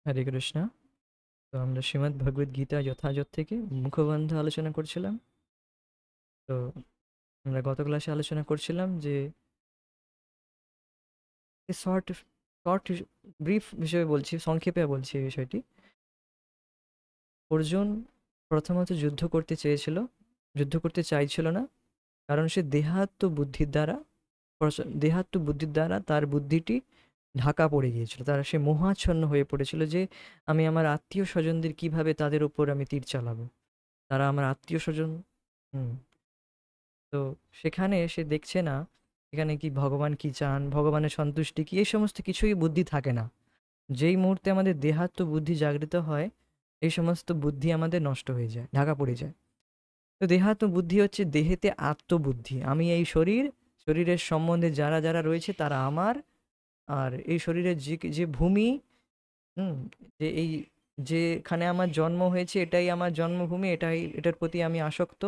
হরে কৃষ্ণ। তো আমরা শ্রীমদ্ ভগবদ গীতা যথাযথ থেকে মুখবন্ধ আলোচনা করছিলাম। তো আমরা গত ক্লাসে আলোচনা করছিলাম যে শর্ট শর্ট ব্রিফ হিসেবে বলছি, সংক্ষেপে বলছি এই বিষয়টি। অর্জুন প্রথমত যুদ্ধ করতে চাইছিল না, কারণ সে দেহাত্ম বুদ্ধির দ্বারা তার বুদ্ধিটি ঢাকা পড়ে গিয়েছিল। সে মোহাচ্ছন্ন হয়ে পড়েছিল যে আমি আমার আত্মীয় স্বজনদের কিভাবে তাদের উপর আমি তীর চালাবো, তারা আমার আত্মীয় স্বজন। হুম। তো সেখানে সে দেখছে না এখানে কি ভগবান কি চান, ভগবানের সন্তুষ্টি কি, এই সমস্ত কিছুই বুদ্ধি থাকে না। যেই মুহূর্তে আমাদের দেহাত্ম বুদ্ধি জাগৃত হয়, এই সমস্ত বুদ্ধি আমাদের নষ্ট হয়ে যায়, ঢাকা পড়ে যায়। তো দেহাত্ম বুদ্ধি হচ্ছে দেহেতে আত্মবুদ্ধি, আমি এই শরীরের সম্বন্ধে যারা যারা রয়েছে তারা আমার। আর এই শরীরের যে যে ভূমি, হুম, যে এই যেখানে আমার জন্ম হয়েছে এটাই আমার জন্মভূমি, এটার প্রতি আমি আসক্ত,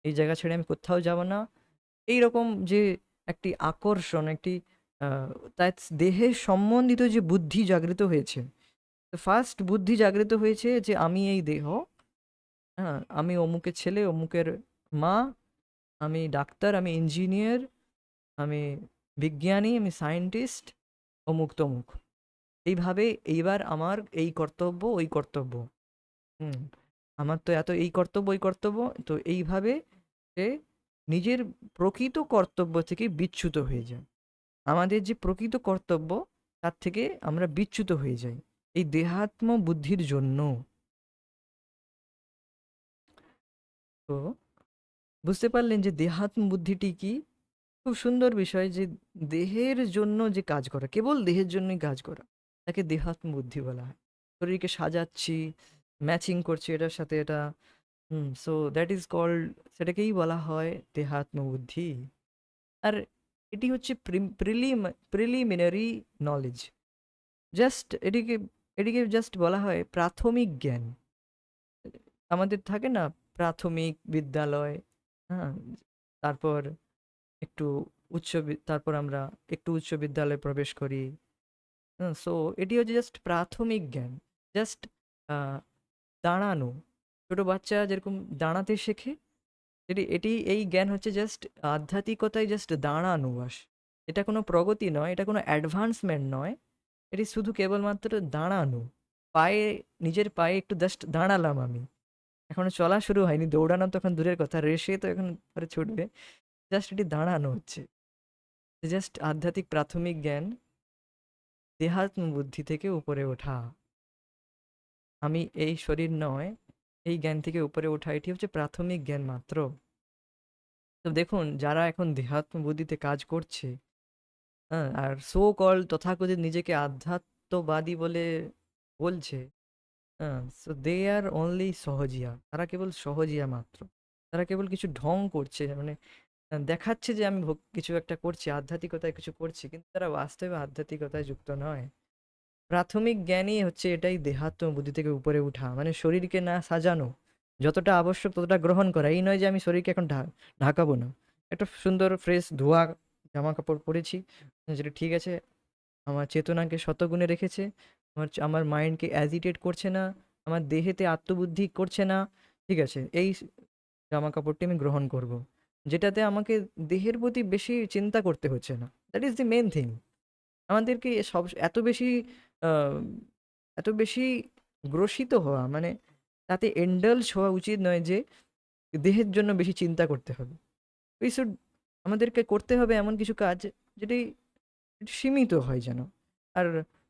এই জায়গা ছেড়ে আমি কোথাও যাব না। এইরকম যে একটি আকর্ষণ, একটি তার দেহের সম্বন্ধিত যে বুদ্ধি জাগৃত হয়েছে। তো ফার্স্ট বুদ্ধি জাগৃত হয়েছে যে আমি এই দেহ, হ্যাঁ, আমি অমুকের ছেলে, অমুকের মা, আমি ডাক্তার, আমি ইঞ্জিনিয়ার, আমি বিজ্ঞানী, আমি সায়েন্টিস্ট, অমুক তমুক। এইভাবে এইবার আমার এই কর্তব্য ওই কর্তব্য, হুম, আমার তো এত এই কর্তব্য ওই কর্তব্য। তো এইভাবে সে নিজের প্রকৃত কর্তব্য থেকে বিচ্যুত হয়ে যায়। আমাদের যে প্রকৃত কর্তব্য তার থেকে আমরা বিচ্যুত হয়ে যাই এই দেহাত্ম বুদ্ধির জন্য। তো বুঝতে পারলেন যে দেহাত্ম বুদ্ধিটি কি? খুব সুন্দর বিষয় যে দেহের জন্য যে কাজ করা, কেবল দেহের জন্যই কাজ করা, তাকে দেহাত্ম বুদ্ধি বলা হয়। শরীরকে সাজাচ্ছি, ম্যাচিং করছি এটার সাথে এটা, সো দ্যাট ইজ কল্ড, সেটাকেই বলা হয় দেহাত্ম বুদ্ধি। আর এটি হচ্ছে প্রিলিমিনারি নলেজ। জাস্ট এটিকে জাস্ট বলা হয় প্রাথমিক জ্ঞান। আমাদের থাকে না প্রাথমিক বিদ্যালয়, হ্যাঁ, তারপর একটু তারপর আমরা একটু উচ্চ বিদ্যালয়ে প্রবেশ করি। সো এটি হচ্ছে জাস্ট প্রাথমিক জ্ঞান। জাস্ট দাঁড়ানো, ছোট বাচ্চা যেরকম দাঁড়াতে শেখে, এটি এই জ্ঞান হচ্ছে জাস্ট আধ্যাত্মিকতায় জাস্ট দাঁড়ানো বাস। এটা কোনো প্রগতি নয়, এটা কোনো অ্যাডভান্সমেন্ট নয়, এটি শুধু কেবলমাত্র দাঁড়ানো। পায়ে, নিজের পায়ে একটু জাস্ট দাঁড়ালাম আমি। এখনো চলা শুরু হয়নি, দৌড়ানো তো এখন দূরের কথা, রেসে তো এখন পরে ছুটবে। জাস্ট এটি দাঁড়ানো হচ্ছে, জাস্ট আধ্যাত্মিক প্রাথমিক জ্ঞান, দেহাত্ম বুদ্ধি থেকে উপরে ওঠা। আমি এই শরীর নয়, এই জ্ঞান থেকে উপরে ওঠা, এটি হচ্ছে প্রাথমিক জ্ঞান মাত্র। তো দেখুন, যারা এখন দেহাত্ম বুদ্ধিতে কাজ করছে, হ্যাঁ, আর সো কল তথাকথিত নিজেকে আধ্যাত্মবাদী বলে বলছে, হ্যাঁ, সো দে আর অনলি সহজিয়া, তারা কেবল সহজিয়া মাত্র। তারা কেবল কিছু ঢং করছে, মানে দেখাচ্ছে যে আমি কিছু একটা করছি, আধ্যাত্মিকতায় কিছু করছি, কিন্তু তারা বাস্তবে আধ্যাত্মিকতায় যুক্ত নয়। প্রাথমিক জ্ঞানই হচ্ছে এটাই, দেহাত্ম বুদ্ধি থেকে উপরে উঠা, মানে শরীরকে না সাজানো, যতটা আবশ্যক ততটা গ্রহণ করা। এই নয় যে আমি শরীরকে এখন ঢাকাবো না। একটা সুন্দর ফ্রেশ ধোয়া জামা কাপড় পরেছি, যেটা ঠিক আছে, আমার চেতনাকে শতগুণে রেখেছে, আমার মাইন্ডকে অ্যাজিটেট করছে না, আমার দেহেতে আত্মবুদ্ধি করছে না, ঠিক আছে, এই জামা কাপড়টি আমি গ্রহণ করব, যেটাতে আমাকে দেহের প্রতি বেশি চিন্তা করতে হচ্ছে না। That is the main thing. আমাদেরকে সব আহ, এত বেশি গ্রসিত হওয়া, মানে তাতে এন্ডালস হওয়া উচিত নয় যে দেহের জন্য বেশি চিন্তা করতে হবে। উই শুড, আমাদেরকে করতে হবে এমন কিছু কাজ যেটি একটু সীমিত হয় যেন, আর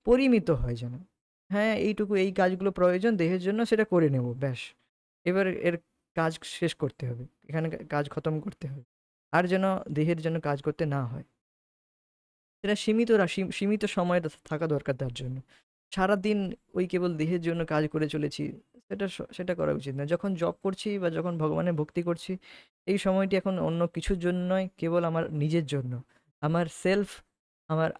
পরিমিত হয় যেন। হ্যাঁ, এইটুকু এই কাজগুলো প্রয়োজন দেহের জন্য, সেটা করে নেব ব্যাস। এবার এর কাজ শেষ করতে হবে, এখানে কাজ খতম করতে হবে, আর যেন দেহের জন্য কাজ করতে না হয়। সেটা সীমিত সময় থাকা দরকার তার জন্য। সারাদিন ওই কেবল দেহের জন্য কাজ করে চলেছি, সেটা করা উচিত না। যখন জব করছি বা যখন ভগবানের ভক্তি করছি, এই সময়টি এখন অন্য কিছুর জন্য নয়, কেবল আমার নিজের জন্য, আমার সেলফ, আমার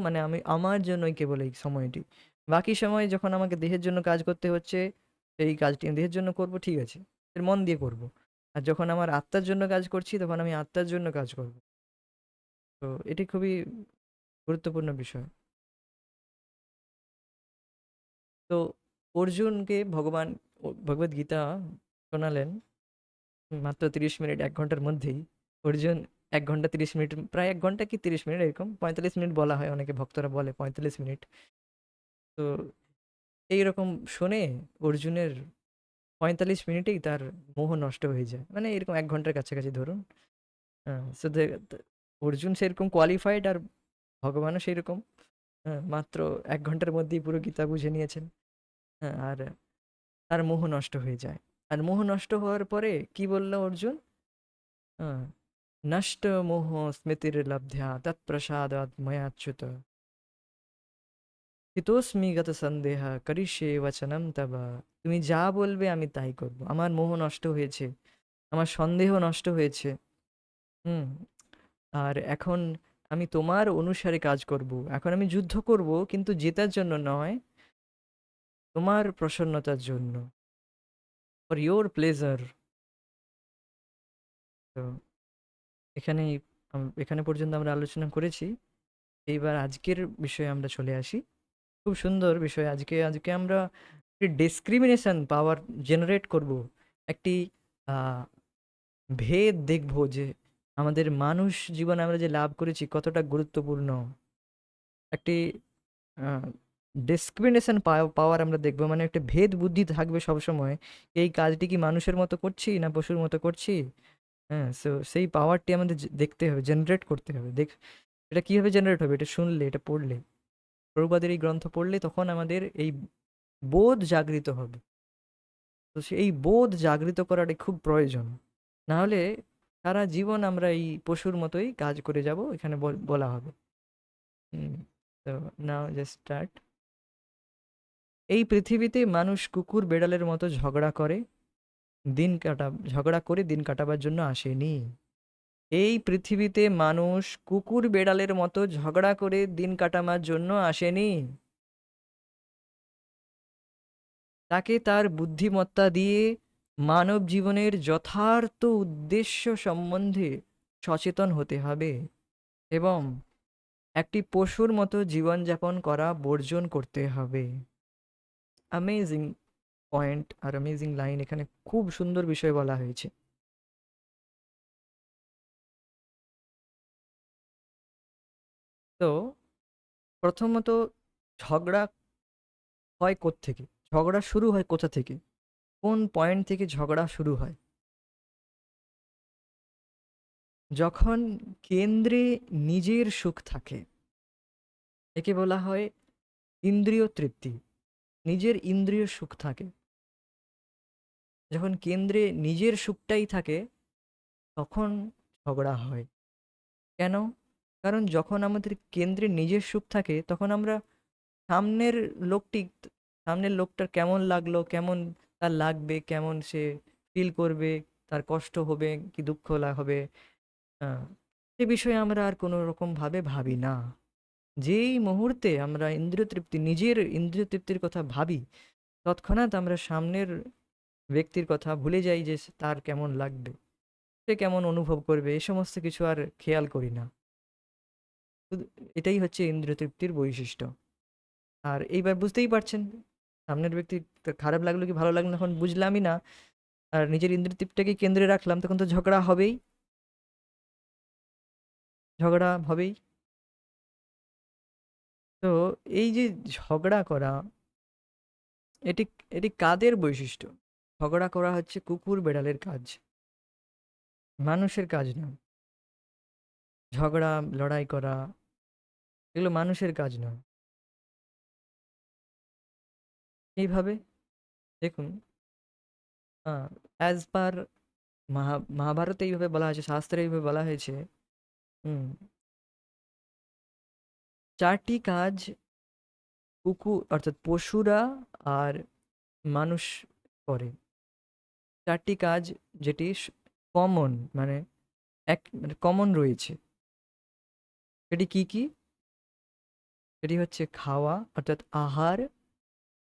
মানে আমি আমার জন্যই কেবল এই সময়টি। বাকি সময় যখন আমাকে দেহের জন্য কাজ করতে হচ্ছে, সেই কাজটি আমি দেহের জন্য করব, ঠিক আছে, এর মন দিয়ে করব। আর যখন আমার আত্মার জন্য কাজ করছি, তখন আমি আত্মার জন্য কাজ করব। তো এটি খুবই গুরুত্বপূর্ণ বিষয়। তো অর্জুনকে ভগবান ভগবদ গীতা শোনালেন মাত্র 30 মিনিট, 1 ঘন্টার মধ্যেই। অর্জুন 1 ঘন্টা 30 মিনিট, প্রায় 1 ঘন্টা কি 30 মিনিট, এরকম 45 মিনিট বলা হয়, অনেকে ভক্তরা বলে 45 মিনিট। তো এইরকম শুনে অর্জুনের 45 মিনিটেই তার মোহ নষ্ট হয়ে যায়, মানে এরকম 1 ঘন্টার কাছাকাছি ধরুন। হ্যাঁ, so অর্জুন সেরকম কোয়ালিফাইড, আর ভগবানও সেই রকম। হ্যাঁ, মাত্র 1 ঘন্টার মধ্যেই পুরো গীতা বুঝে নিয়েছেন। হ্যাঁ, আর তার মোহ নষ্ট হয়ে যায়। আর মোহ নষ্ট হওয়ার পরে কি বলল অর্জুন? হ্যাঁ, নষ্ট মোহ স্মৃতির লব্ধ্যা তৎপ্রসাদাৎ ময়াচ্যুত হিতোস্মি গত সন্দেহ করিষ্যে বচনম তব। তুমি যা বলবে আমি তাই করব, আমার মোহ নষ্ট হয়েছে, আমার সন্দেহ নষ্ট হয়েছে। হুম। আর এখন আমি তোমার অনুসারে কাজ করব, এখন আমি যুদ্ধ করব, কিন্তু জেতার জন্য নয়, তোমার প্রসন্নতার জন্য, ফর ইয়োর প্লেজার। তো এখানেই এখানে পর্যন্ত আমরা আলোচনা করেছি। এইবার আজকের বিষয়ে আমরা চলে আসি। খুব সুন্দর বিষয়। আজকে আজকে আমরা ডিসক্রিমিনেশন পাওয়ার জেনারেট করব, একটি আহ, ভেদ দেখব যে আমাদের মানুষ জীবনে আমরা যে লাভ করেছি কতটা গুরুত্বপূর্ণ। একটি ডিসক্রিমিনেশন পাওয়ার আমরা দেখবো, মানে একটা ভেদ বুদ্ধি থাকবে সবসময়, এই কাজটি কি মানুষের মতো করছি না পশুর মতো করছি। হ্যাঁ, সো সেই পাওয়ারটি আমাদের দেখতে হবে, জেনারেট করতে হবে। এটা কিভাবে জেনারেট হবে? এটা শুনলে, এটা পড়লে, প্রভুপাদের এই গ্রন্থ পড়লে তখন আমাদের এই বোধ জাগৃত হবে। তো সেই বোধ জাগৃত করাটা খুব প্রয়োজন। না হলে সারা জীবন আমরা এই পশুর মতোই কাজ করে যাব, এখানে বলা হবে। তো নাও জাস্ট স্টার্ট। এই পৃথিবীতে মানুষ কুকুর বেড়ালের মতো ঝগড়া করে দিন কাটাবার জন্য আসেনি। এই পৃথিবীতে মানুষ কুকুর বেড়ালের মতো ঝগড়া করে দিন কাটাবার জন্য আসেনি। তাকে তার বুদ্ধিমত্তা দিয়ে মানব জীবনের যথার্থ উদ্দেশ্য সম্বন্ধে সচেতন হতে হবে এবং একটি পশুর মতো জীবনযাপন করা বর্জন করতে হবে। Amazing point are amazing line, এখানে খুব সুন্দর বিষয় বলা হয়েছে। তো প্রথমত, ঝগড়া হয় কোত্থেকে? ঝগড়া শুরু হয় কোথা থেকে? কোন পয়েন্ট থেকে ঝগড়া শুরু হয়? যখন কেন্দ্রে নিজের সুখ থাকে, একে বলা হয় ইন্দ্রিয় তৃপ্তি। নিজের ইন্দ্রিয় সুখ থাকে, যখন কেন্দ্রে নিজের সুখটাই থাকে তখন ঝগড়া হয়। কেন? কারণ যখন আমাদের কেন্দ্রে নিজের সুখ থাকে তখন আমরা সামনের লোকটি সামনের লোকটার কেমন লাগলো, কেমন তার লাগবে, কেমন সে ফিল করবে, তার কষ্ট হবে কি দুঃখ হবে, সে বিষয়ে আমরা আর কোনো রকম ভাবে ভাবি না। যেই মুহূর্তে আমরা নিজের ইন্দ্রিয় তৃপ্তির কথা ভাবি, তৎক্ষণাৎ আমরা সামনের ব্যক্তির কথা ভুলে যাই যে তার কেমন লাগবে, সে কেমন অনুভব করবে, এ সমস্ত কিছু আর খেয়াল করি না। শুধু এটাই হচ্ছে ইন্দ্রিয় তৃপ্তির বৈশিষ্ট্য। আর এইবার বুঝতেই পারছেন, সামনের ব্যক্তি খারাপ লাগলো কি ভালো লাগলো এখন বুঝলামই না, আর নিজের ইন্দ্রিয় তৃপ্তিটাকে কেন্দ্রে রাখলাম, তখন তো ঝগড়া হবেই। ঝগড়া হবেই। তো এই যে ঝগড়া করা, এটি এটি কাদের বৈশিষ্ট্য? ঝগড়া করা হচ্ছে কুকুর বেড়ালের কাজ, মানুষের কাজ নয়। ঝগড়া, লড়াই করা, এগুলো মানুষের কাজ নয়। এইভাবে দেখুন, অ্যাজ পার মহাভারতে এইভাবে বলা হয়েছে, শাস্ত্রে এইভাবে বলা হয়েছে। হুম, 4টি কাজ কুকুর অর্থাৎ পশুরা আর মানুষ করে। 4টি কাজ যেটি কমন, মানে মানে কমন রয়েছে। এটি কি কি? এটি হচ্ছে খাওয়া অর্থাৎ আহার,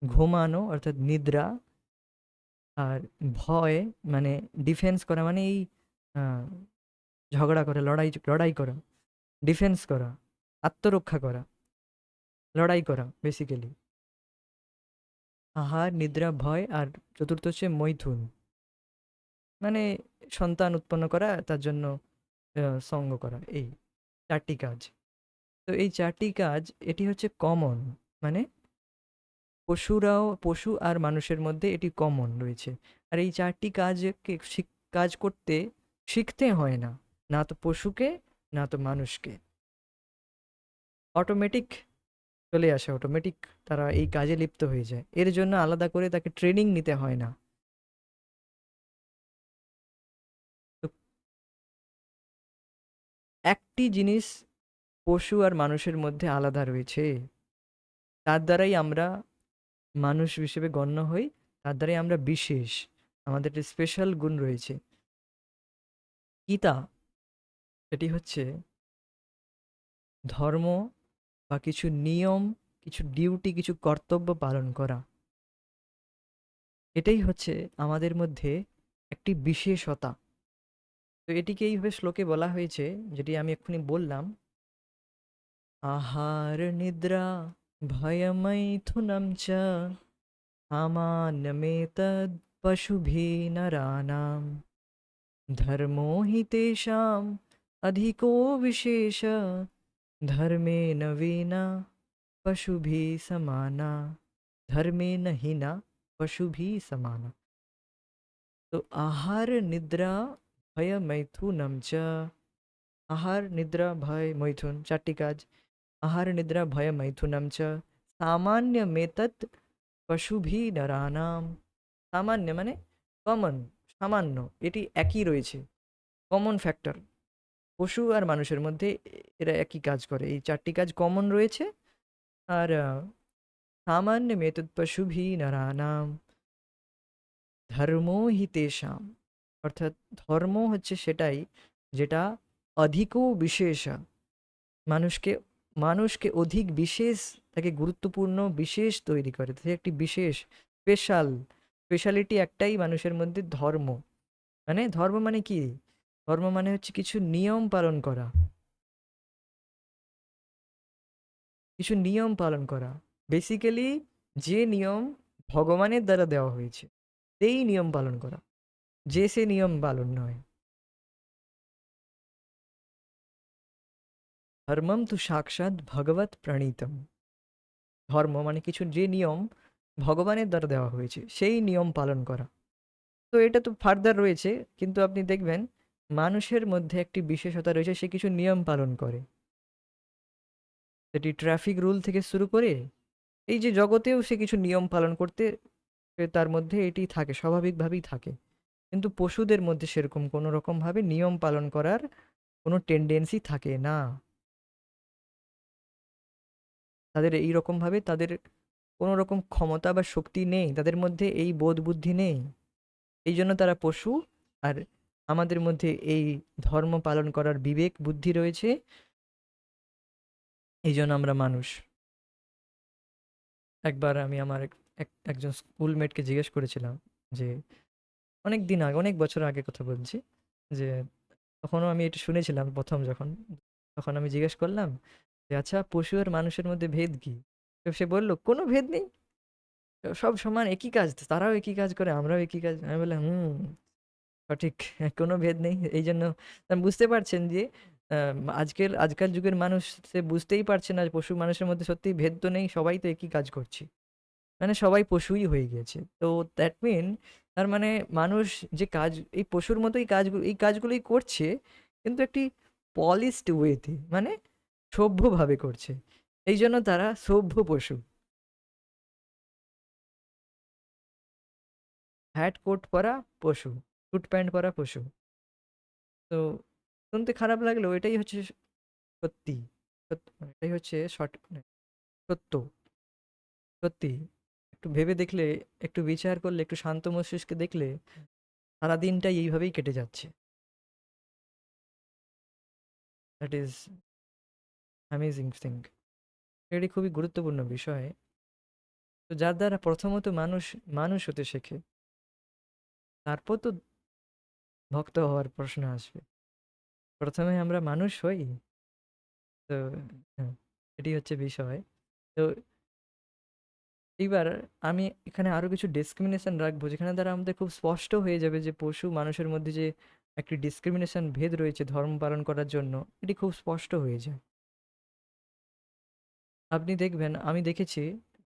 ঘুমানো অর্থাৎ নিদ্রা, আর ভয় মানে ডিফেন্স করা, মানে এই আহ, ঝগড়া করা, লড়াই করা, ডিফেন্স করা, আত্মরক্ষা করা, লড়াই করা বেসিক্যালি। আহার, নিদ্রা, ভয় আর চতুর্থ হচ্ছে মৈথুন। মানে সন্তান উৎপন্ন করা, তার জন্য সঙ্গ করা, এই ৪ টি কাজ। তো এই ৪ টি কাজ এটি হচ্ছে কমন। মানে পশু আর মানুষের মধ্যে এটি কমন রয়েছে। আর এই ৪ টি কাজকে কাজ করতে শিখতে হয় না। না তো পশুকে, না তো মানুষকে। অটোমেটিক চলে আসে, অটোমেটিক তারা এই কাজে লিপ্ত হয়ে যায়। এর জন্য আলাদা করে তাকে ট্রেনিং নিতে হয় না। তো একটি জিনিস পশু আর মানুষের মধ্যে আলাদা রয়েছে, তার দ্বারাই আমরা মানুষ হিসেবে গণ্য হই, তার দ্বারাই আমরা বিশেষ, আমাদের একটা স্পেশাল গুণ রয়েছে। গীতা, সেটি হচ্ছে ধর্ম বা কিছু নিয়ম, কিছু ডিউটি, কিছু কর্তব্য পালন করা। এটাই হচ্ছে আমাদের মধ্যে একটি বিশেষতা। তো এটিকে এইভাবে শ্লোকে বলা হয়েছে, যেটি আমি এক্ষুনি বললাম, আহার নিদ্রা ভয়মৈথুনম চ সামান্যমেতদ পশুভিः নরাণাম ধর্মো হি তেষাম अधिको विशेष धर्मे न विना पशुभिः समाना धर्मे न हिना पशुभिः समाना। तो आहार निद्रा भय मैथुनम च, আহার নিদ্রা ভয় মৈথুন ৪ টি কাজ। আহার নিদ্রা ভয় মৈথুনম চ সামান্য মেতৎ পশুভি নরানাম। সামান্য মানে কমন, সামান্য, এটি একই রয়েছে, কমন ফ্যাক্টর। পশু আর মানুষের মধ্যে এরা একই কাজ করে, এই ৪ টি কাজ কমন রয়েছে। আর সামান্য মেতৎ পশুভি নরানাম ধর্মো হি তেষাম, অর্থাৎ ধর্ম হচ্ছে সেটাই যেটা অধিকও বিশেষ, মানুষকে মানুষকে অধিক বিশেষ, তাকে গুরুত্বপূর্ণ বিশেষ তৈরি করে, সে একটি বিশেষ, স্পেশাল। স্পেশালিটি একটাই মানুষের মধ্যে, ধর্ম। মানে ধর্ম মানে কি? ধর্ম মানে হচ্ছে কিছু নিয়ম পালন করা, কিছু নিয়ম পালন করা। বেসিক্যালি যে নিয়ম ভগবানের দ্বারা দেওয়া হয়েছে, সেই নিয়ম পালন করা, যে সে নিয়ম পালন নয়। ধর্মম তু সাক্ষাৎ ভগবত প্রণীতম। ধর্ম মানে কিছু যে নিয়ম ভগবানের দ্বারা দেওয়া হয়েছে, সেই নিয়ম পালন করা। তো এটা তো ফার্দার রয়েছে, কিন্তু আপনি দেখবেন মানুষের মধ্যে একটি বিশেষতা রয়েছে, সে কিছু নিয়ম পালন করে। সেটি ট্রাফিক রুল থেকে শুরু করে এই যে জগতেও সে কিছু নিয়ম পালন করতে, তার মধ্যে এটি থাকে, স্বাভাবিকভাবেই থাকে। কিন্তু পশুদের মধ্যে সেরকম কোনো রকমভাবে নিয়ম পালন করার কোনো টেন্ডেন্সি থাকে না। তাদের এই রকমভাবে তাদের কোনো রকম ক্ষমতা বা শক্তি নেই, তাদের মধ্যে এই বোধ বুদ্ধি নেই। এই জন্য তারা পশু। আর আমাদের মধ্যে এই ধর্ম পালন করার বিবেক বুদ্ধি রয়েছে, এই জন্য আমরা মানুষ। একবার আমি আমার একজন স্কুলমেটকে জিজ্ঞেস করেছিলাম যে, অনেক দিন আগে, অনেক বছর আগে কথা বলছি, যে তখনও আমি এটা শুনেছিলাম প্রথম যখন, তখন আমি জিজ্ঞেস করলাম যে আচ্ছা, পশু আর মানুষের মধ্যে ভেদ কি? তো সে বলল কোনো ভেদ নেই, সব সমান, একই কাজ, তারাও একই কাজ করে, আমরাও একই কাজ। আমি বললাম সঠিক, কোনো ভেদ নেই। এই জন্য আপনি বুঝতে পারছেন যে আজকাল যুগের মানুষ সে বুঝতেই পারছে না যে পশু মানুষের মধ্যে সত্যিই ভেদ তো নেই, সবাই তো একই কাজ করছি। মানে সবাই পশুই হয়ে গিয়েছে। তো দ্যাট মিন, তার মানে মানুষ যে কাজ, এই পশুর মতোই কাজগুলো, এই কাজগুলোই করছে, কিন্তু একটি পলিশড ওয়েতে, মানে সভ্যভাবে করছে। এই জন্য তারা সভ্য পশু। হ্যাট কোট পরা পশু, স্যুট প্যান্ট পরা পশু। তো শুনতে খারাপ লাগলেও এটাই হচ্ছে সত্যি। মানে এটাই হচ্ছে মানে সত্য, সত্যি। একটু ভেবে দেখলে, একটু বিচার করলে, একটু শান্ত মস্তিষ্কে দেখলে সারা দিনটাই এইভাবেই কেটে যাচ্ছে। That is amazing thing. এটি খুবই গুরুত্বপূর্ণ বিষয়। তো যার দ্বারা প্রথমত মানুষ মানুষ হতে শেখে, তারপর তো ভক্ত হওয়ার প্রশ্ন আসবে। প্রথমে আমরা মানুষ হই। তো হ্যাঁ, এটি হচ্ছে বিষয়। তো এইবার আমি এখানে আরো কিছু ডিসক্রিমিনেশন রাখবো, যেখানে দ্বারা আমাদের খুব স্পষ্ট হয়ে যাবে যে পশু মানুষের মধ্যে যে একটি ডিসক্রিমিনেশন ভেদ রয়েছে ধর্ম পালন করার জন্য, এটি খুব স্পষ্ট হয়ে যায়। আপনি দেখবেন, আমি দেখেছি,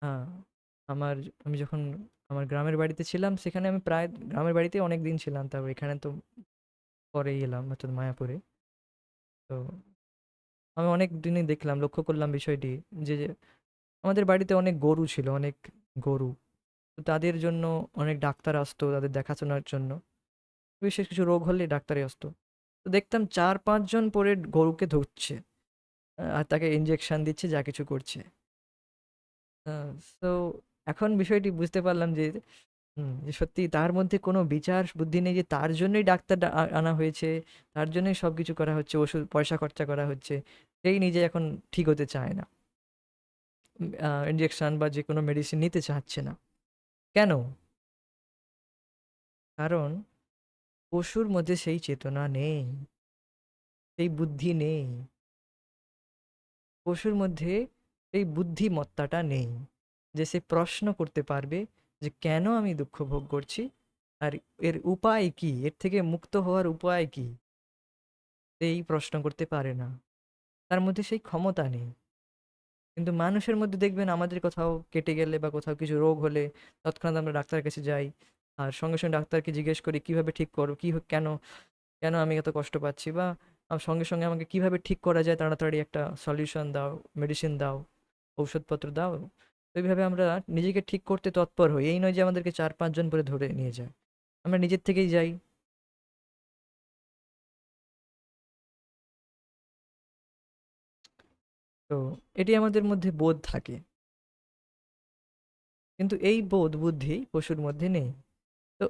আহ, আমার আমি যখন আমার গ্রামের বাড়িতে ছিলাম, সেখানে আমি প্রায় গ্রামের বাড়িতে অনেক দিন ছিলাম, তারপর এখানে তো পরেই এলাম অর্থাৎ মায়াপুরে। তো আমি অনেক দিনই দেখলাম, লক্ষ্য করলাম বিষয়টি, যে আমাদের বাড়িতে অনেক গরু ছিল, অনেক গরু। তো তাদের জন্য অনেক ডাক্তার আসতো তাদের দেখাশোনার জন্য, বিশেষ কিছু রোগ হলে ডাক্তারে আসতো। তো দেখতাম 4-5 জন পরে গরুকে ধরছে, আর তাকে ইঞ্জেকশন দিচ্ছে, যা কিছু করছে। তো এখন বিষয়টি বুঝতে পারলাম যে যে সত্যি তার মধ্যে কোনো বিচার বুদ্ধি নেই, যে তার জন্যই ডাক্তার আনা হয়েছে, তার জন্যই সবকিছু করা হচ্ছে, ওষুধ পয়সা খরচা করা হচ্ছে, সেই নিজে এখন ঠিক হতে চায় না, ইঞ্জেকশন বা যে কোনো মেডিসিন নিতে চাচ্ছে না। কেন? কারণ পশুর মধ্যে সেই চেতনা নেই, সেই বুদ্ধি নেই, পশুর মধ্যে সেই বুদ্ধিমত্তাটা নেই, যে সে প্রশ্ন করতে পারবে যে কেন আমি দুঃখ ভোগ করছি, আর এর উপায় কি, এর থেকে মুক্ত হওয়ার উপায় কি, সেই প্রশ্ন করতে পারে না, তার মধ্যে সেই ক্ষমতা নেই। কিন্তু মানুষের মধ্যে দেখবেন, আমাদের কোথাও কেটে গেলে বা কোথাও কিছু রোগ হলে তৎক্ষণাৎ আমরা ডাক্তারের কাছে যাই, আর সঙ্গে সঙ্গে ডাক্তারকে জিজ্ঞেস করি কিভাবে ঠিক করো, কেন কেন আমি এত কষ্ট পাচ্ছি, বা সঙ্গে সঙ্গে আমাকে কিভাবে ঠিক করা যায়, তাড়াতাড়ি একটা সলিউশন দাও, মেডিসিন দাও, ঔষধপত্র দাও। তো এইভাবে আমরা নিজেকে ঠিক করতে তৎপর হই, এই নয় যে আমাদেরকে 4-5 জন করে ধরে নিয়ে যায়, আমরা নিজের থেকেই যাই। তো এটি আমাদের মধ্যে বোধ থাকে, কিন্তু এই বোধ বুদ্ধি পশুর মধ্যে নেই। তো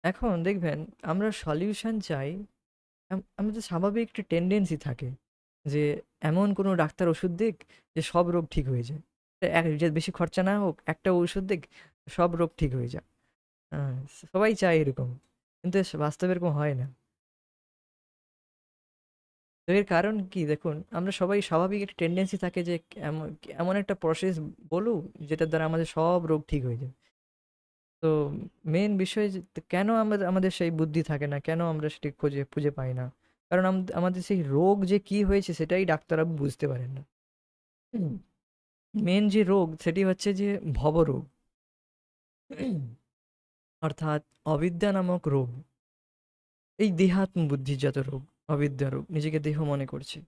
এখন দেখবেন, আমরা সলিউশন চাই, আমাদের স্বাভাবিক একটি টেন্ডেন্সি থাকে যে এমন কোনো ডাক্তার ওষুধ দিক যে সব রোগ ঠিক হয়ে যায়, যে বেশি খরচা না হোক, একটা ওষুধ দিক, সব রোগ ঠিক হয়ে যায়। হ্যাঁ, সবাই চায় এরকম, কিন্তু বাস্তবে এরকম হয় না। তো এর কারণ কি দেখুন, আমরা সবাই স্বাভাবিক একটা টেন্ডেন্সি থাকে যে এমন এমন একটা প্রসেস বলুক যেটার দ্বারা আমাদের সব রোগ ঠিক হয়ে যায়। তো মেন বিষয় যে কেন আমাদের আমাদের সেই বুদ্ধি থাকে না, কেন আমরা সেটি খুঁজে খুঁজে পাই না? কারণ আমাদের সেই রোগ যে কি হয়েছে সেটাই ডাক্তারবাবু বুঝতে পারেন না। মেন যে রোগ সেটি হচ্ছে যে ভবরোগ, অর্থাৎ অবিদ্যা নামক রোগ। এই দেহাত্ম বুদ্ধিজাত রোগ, অবিদ্যা রোগ, নিজেকে দেহ মনে করছে,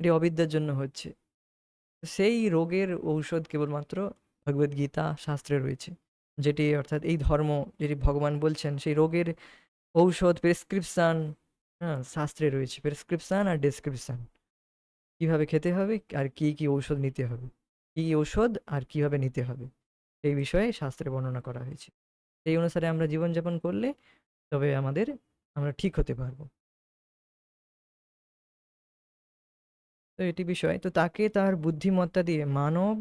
এটি অবিদ্যার জন্য হচ্ছে। সেই রোগের ঔষধ কেবলমাত্র ভগবদ গীতা শাস্ত্রে রয়েছে, যেটি অর্থাৎ এই ধর্ম, যেটি ভগবান বলছেন, সেই রোগের ঔষধ প্রেসক্রিপশন, হ্যাঁ, শাস্ত্রে রয়েছে প্রেসক্রিপশন আর ডেসক্রিপশন, কিভাবে খেতে হবে আর কি কি ঔষধ নিতে হবে, কি ঔষধ আর কিভাবে নিতে হবে, সেই বিষয়ে শাস্ত্রে বর্ণনা করা হয়েছে। সেই অনুসারে আমরা জীবনযাপন করলে তবে আমরা ঠিক হতে পারবো। তো এটি বিষয়, তো তাকে তার বুদ্ধিমত্তা দিয়ে মানব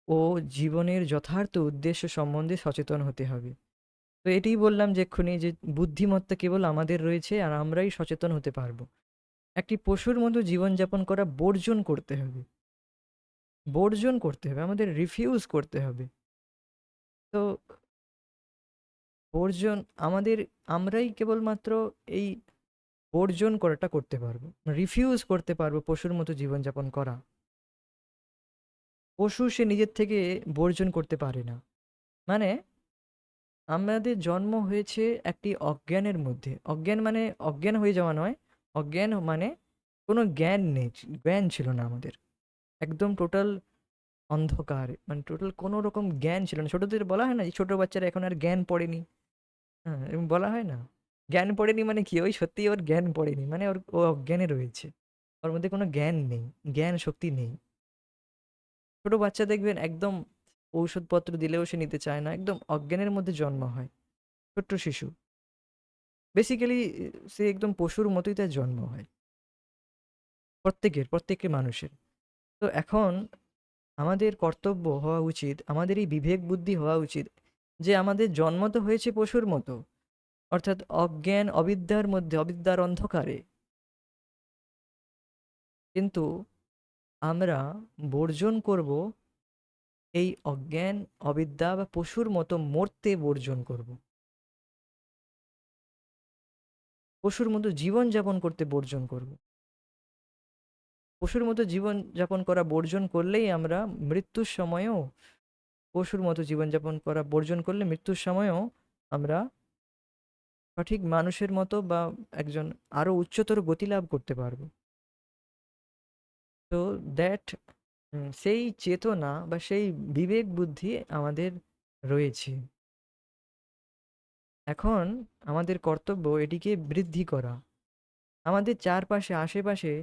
ও জীবনের যথার্থ উদ্দেশ্য সম্বন্ধে সচেতন হতে হবে। তো এটিই বললাম যে এক্ষুনি, যে বুদ্ধিমত্তা কেবল আমাদের রয়েছে আর আমরাই সচেতন হতে পারবো। একটি পশুর মতো জীবনযাপন করা বর্জন করতে হবে, বর্জন করতে হবে, আমাদের রিফিউজ করতে হবে। তো বর্জন আমাদের, আমরাই কেবলমাত্র এই বর্জন করাটা করতে পারবো, রিফিউজ করতে পারবো পশুর মতো জীবনযাপন করা। পশু সে নিজের থেকে বর্জন করতে পারে না। মানে আমাদের জন্ম হয়েছে একটি অজ্ঞানের মধ্যে, অজ্ঞান মানে অজ্ঞান হয়ে যাওয়া নয়, অজ্ঞান মানে কোনো জ্ঞান নেই, জ্ঞান ছিল না আমাদের, একদম টোটাল অন্ধকার, মানে টোটাল কোনো রকম জ্ঞান ছিল না। ছোটদের বলা হয় না যে ছোট বাচ্চারা এখন আর জ্ঞান পড়েনি, হ্যাঁ, এরকম বলা হয় না? জ্ঞান পড়েনি মানে কি, ওই সত্যিই ওর জ্ঞান পড়েনি, মানে ও অজ্ঞানে রয়েছে, ওর মধ্যে কোনো জ্ঞান নেই, জ্ঞান শক্তি নেই। ছোট বাচ্চা দেখবেন একদম ঔষধপত্র দিলেও সে নিতে চায় না, একদম অজ্ঞানের মধ্যে জন্ম হয়, ছোট্ট শিশু। বেসিক্যালি সে একদম পশুর মতোই তার জন্ম হয়, প্রত্যেকের মানুষের। তো এখন আমাদের কর্তব্য হওয়া উচিত, আমাদের এই বিবেক বুদ্ধি হওয়া উচিত, যে আমাদের জন্ম তো হয়েছে পশুর মতো, অর্থাৎ অজ্ঞান অবিদ্যার মধ্যে, অবিদ্যার অন্ধকারে, কিন্তু আমরা বর্জন করব এই অজ্ঞান, অবিদ্যা বা পশুর মতো মরতে বর্জন করব। পশুর মতো জীবন যাপন করতে বর্জন করব। পশুর মতো জীবন যাপন করা বর্জন করলেই আমরা মৃত্যুর সময়ও, পশুর মতো জীবনযাপন করা বর্জন করলে মৃত্যুর সময়ও আমরা সঠিক মানুষের মতো বা একজন আরো উচ্চতর গতি লাভ করতে পারবো। তো দ্যাট সেই চেতনা বা সেই বিবেক বুদ্ধি আমাদের রয়েছে। এখন আমাদের কর্তব্য এটিকে বৃদ্ধি করা। আমাদের চারপাশে আশেপাশে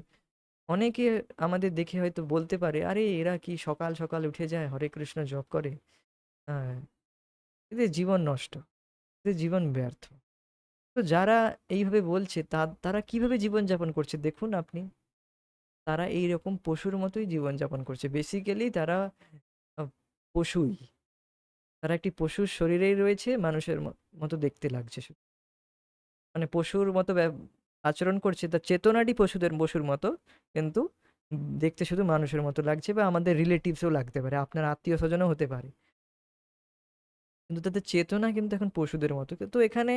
অনেকে আমাদের দেখে হয়তো বলতে পারে, আরে এরা কি সকাল সকাল উঠে যায় হরে কৃষ্ণ জপ করে, হ্যাঁ, এদের জীবন নষ্ট, এদের জীবন ব্যর্থ। তো যারা এইভাবে বলছে তারা কিভাবে জীবনযাপন করছে দেখুন আপনি। তারা এইরকম পশুর মতোই জীবনযাপন করছে। বেসিক্যালি তারা আ পশুই। তারা একটি পশুর শরীরেই রয়েছে, মানুষের মতো দেখতে লাগছে শুধু। মানে পশুর মতো আচরণ করছে, তার চেতনাটি পশুর মতো, কিন্তু দেখতে শুধু মানুষের মতো লাগছে, বা আমাদের রিলেটিভসও লাগতে পারে, আপনার আত্মীয়-স্বজনও হতে পারে। কিন্তু তাদের চেতনা কিন্তু এখন পশুদের মতো। তো এখানে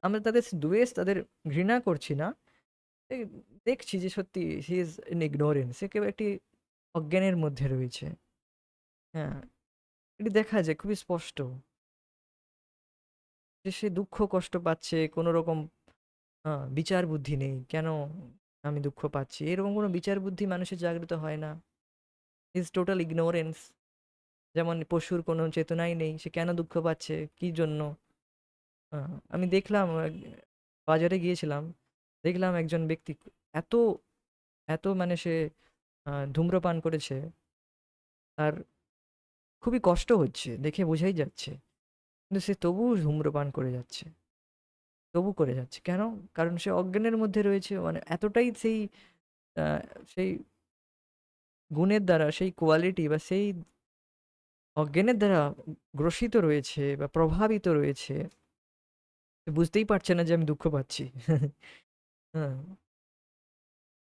আমরা তাদের দ্বেষ, তাদের ঘৃণা করছি না। এই দেখছি যে সত্যি হি ইজ ইন ইগনোরেন্স, সে কেবল একটি অজ্ঞানের মধ্যে রয়েছে। হ্যাঁ, এটি দেখা যায় খুবই স্পষ্ট যে সে দুঃখ কষ্ট পাচ্ছে, কোনো রকম বিচার বুদ্ধি নেই, কেন আমি দুঃখ পাচ্ছি এরকম কোনো বিচার বুদ্ধি মানুষের জাগ্রত হয় না। Is total ignorance. যেমন পশুর কোনো চেতনাই নেই, সে কেন দুঃখ পাচ্ছে, কি জন্য। আমি দেখলাম বাজারে গিয়েছিলাম, দেখলাম একজন ব্যক্তি এত এত মানে সে ধূম্রপান করেছে, তার খুবই কষ্ট হচ্ছে, দেখে বোঝাই যাচ্ছে, কিন্তু সে তবুও ধূম্রপান করে যাচ্ছে, তবু করে যাচ্ছে কেন? কারণ সে অজ্ঞানের মধ্যে রয়েছে, মানে এতটাই সেই আহ, সেই গুণের দ্বারা, সেই কোয়ালিটি বা সেই অজ্ঞানের দ্বারা গ্রসিত রয়েছে বা প্রভাবিত রয়েছে, সে বুঝতেই পারছে না যে আমি দুঃখ পাচ্ছি। হ্যাঁ,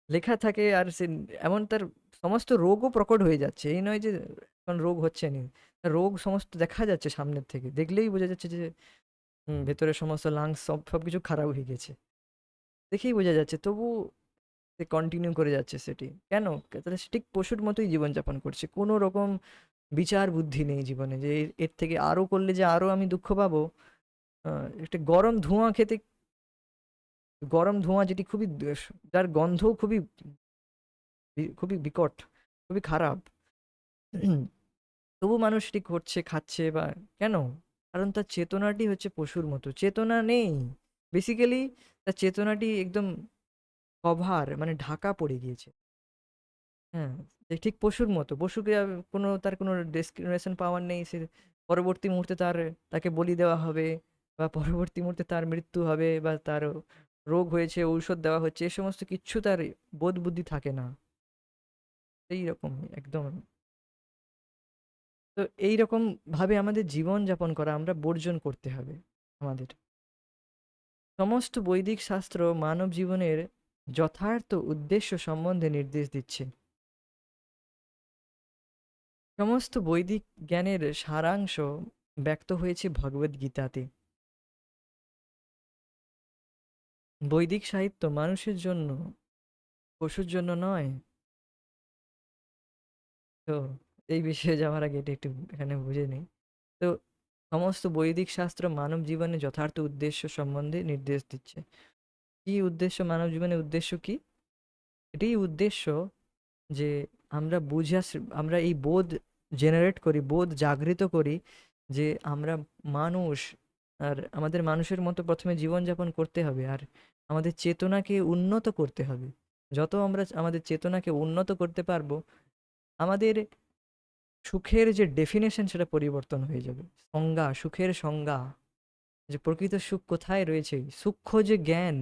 লেখা থাকে আর সে এমন তার সমস্ত রোগও প্রকট হয়ে যাচ্ছে, এই নয় যে এখন রোগ হচ্ছে না, তার রোগ সমস্ত দেখা যাচ্ছে সামনের থেকে, দেখলেই বোঝা যাচ্ছে যে ভেতরে সমস্ত লাংস সবকিছু খারাপ হয়ে গেছে, দেখেই বোঝা যাচ্ছে, তবু সে কন্টিনিউ করে যাচ্ছে সেটি কেন? তাহলে সে ঠিক পশুর মতোই জীবনযাপন করছে, কোনো রকম বিচার বুদ্ধি নেই জীবনে যে এর থেকে আরো করলে যে আরো আমি দুঃখ পাবো। একটা গরম ধোঁয়া খেতে, গরম ধোঁয়া যেটি খুবই যার গন্ধ খুবই খুবই বিকট, খুবই খারাপ, তবু মানুষ এটি করছে, খাচ্ছে, বা কেন? কারণ তার চেতনাটি হচ্ছে পশুর মতো, চেতনা নেই। বেসিক্যালি তার চেতনাটি একদম কভার, মানে ঢাকা পড়ে গিয়েছে। হ্যাঁ, যে ঠিক পশুর মতো, পশুকে কোনো তার কোনো ডেসক্রিমিনেশন পাওয়ার নেই, সে পরবর্তী মুহূর্তে তাকে বলি দেওয়া হবে, বা পরবর্তী মুহূর্তে তার মৃত্যু হবে, বা তার রোগ হয়েছে ঔষধ দেওয়া হচ্ছে, এ সমস্ত কিচ্ছু তার বোধ বুদ্ধি থাকে না। এই রকম একদম। তো এইরকম ভাবে আমাদের জীবন যাপন করা আমরা বর্জন করতে হবে আমাদের। সমস্ত বৈদিক শাস্ত্র মানব জীবনের যথার্থ উদ্দেশ্য সম্বন্ধে নির্দেশ দিচ্ছে। সমস্ত বৈদিক জ্ঞানের সারাংশ ব্যক্ত হয়েছে ভগবদ গীতাতে। বৈদিক সাহিত্য মানুষের জন্য, পশুর জন্য নয়। তো এই বিষয়ে যাওয়ার আগে এটা একটু এখানে বুঝে নিই। তো সমস্ত বৈদিক শাস্ত্র মানব জীবনের যথার্থ উদ্দেশ্য সম্বন্ধে নির্দেশ দিচ্ছে। কি উদ্দেশ্য, মানব জীবনের উদ্দেশ্য কি? এটাই উদ্দেশ্য যে আমরা এই বোধ জেনারেট করি, বোধ জাগৃত করি যে আমরা মানুষ, আর আমাদের মানুষের মতো প্রথমে জীবনযাপন করতে হবে, আর আমাদের চেতনাকে উন্নত করতে হবে। যত আমরা আমাদের চেতনাকে উন্নত করতে পারবো, আমাদের সুখের যে ডেফিনেশন সেটা পরিবর্তন হয়ে যাবে। সংজ্ঞা, সুখের সংজ্ঞা, যে প্রকৃত সুখ কোথায় রয়েছে, সূক্ষ্ম যে জ্ঞান,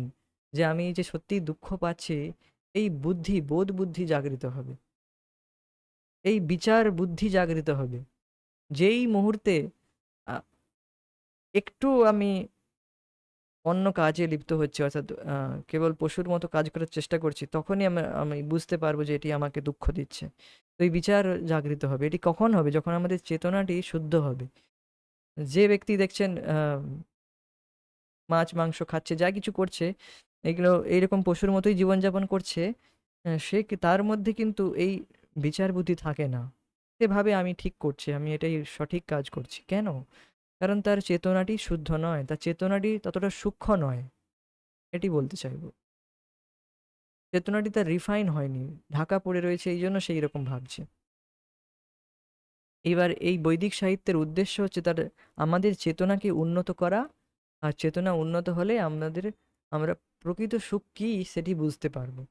যে আমি যে সত্যিই দুঃখ পাচ্ছি, এই বুদ্ধি, বোধ বুদ্ধি জাগৃত হবে, এই বিচার বুদ্ধি জাগৃত হবে। যেই মুহূর্তে আ একটু আমি অন্য কাজে লিপ্ত হচ্ছি, অর্থাৎ কেবল পশুর মতো কাজ করার চেষ্টা করছি, তখনই আমি বুঝতে পারবো যে এটি আমাকে দুঃখ দিচ্ছে। তো এই বিচার জাগৃত হবে। এটি কখন হবে? যখন আমাদের চেতনাটি শুদ্ধ হবে। যে ব্যক্তি দেখছেন মাছ মাংস খাচ্ছে, যা কিছু করছে, এগুলো এইরকম পশুর মতোই জীবনযাপন করছে, তার মধ্যে কিন্তু এই বিচার বুদ্ধি থাকে না। সে ভাবে আমি ঠিক করছি, আমি এটাই সঠিক কাজ করছি। কেন? কারণ তার চেতনাটি শুদ্ধ নয়, তার চেতনাটি ততটা সূক্ষ্ম নয়, এটি বলতে চাইবো। চেতনাটি তার রিফাইন হয়নি, ঢাকা পড়ে রয়েছে, এই জন্য সেই রকম ভাবছে। এবার এই বৈদিক সাহিত্যের উদ্দেশ্য হচ্ছে তার আমাদের চেতনাকে উন্নত করা, আর চেতনা উন্নত হলে আমরা প্রকৃত সুখ কী সেটি বুঝতে পারবো।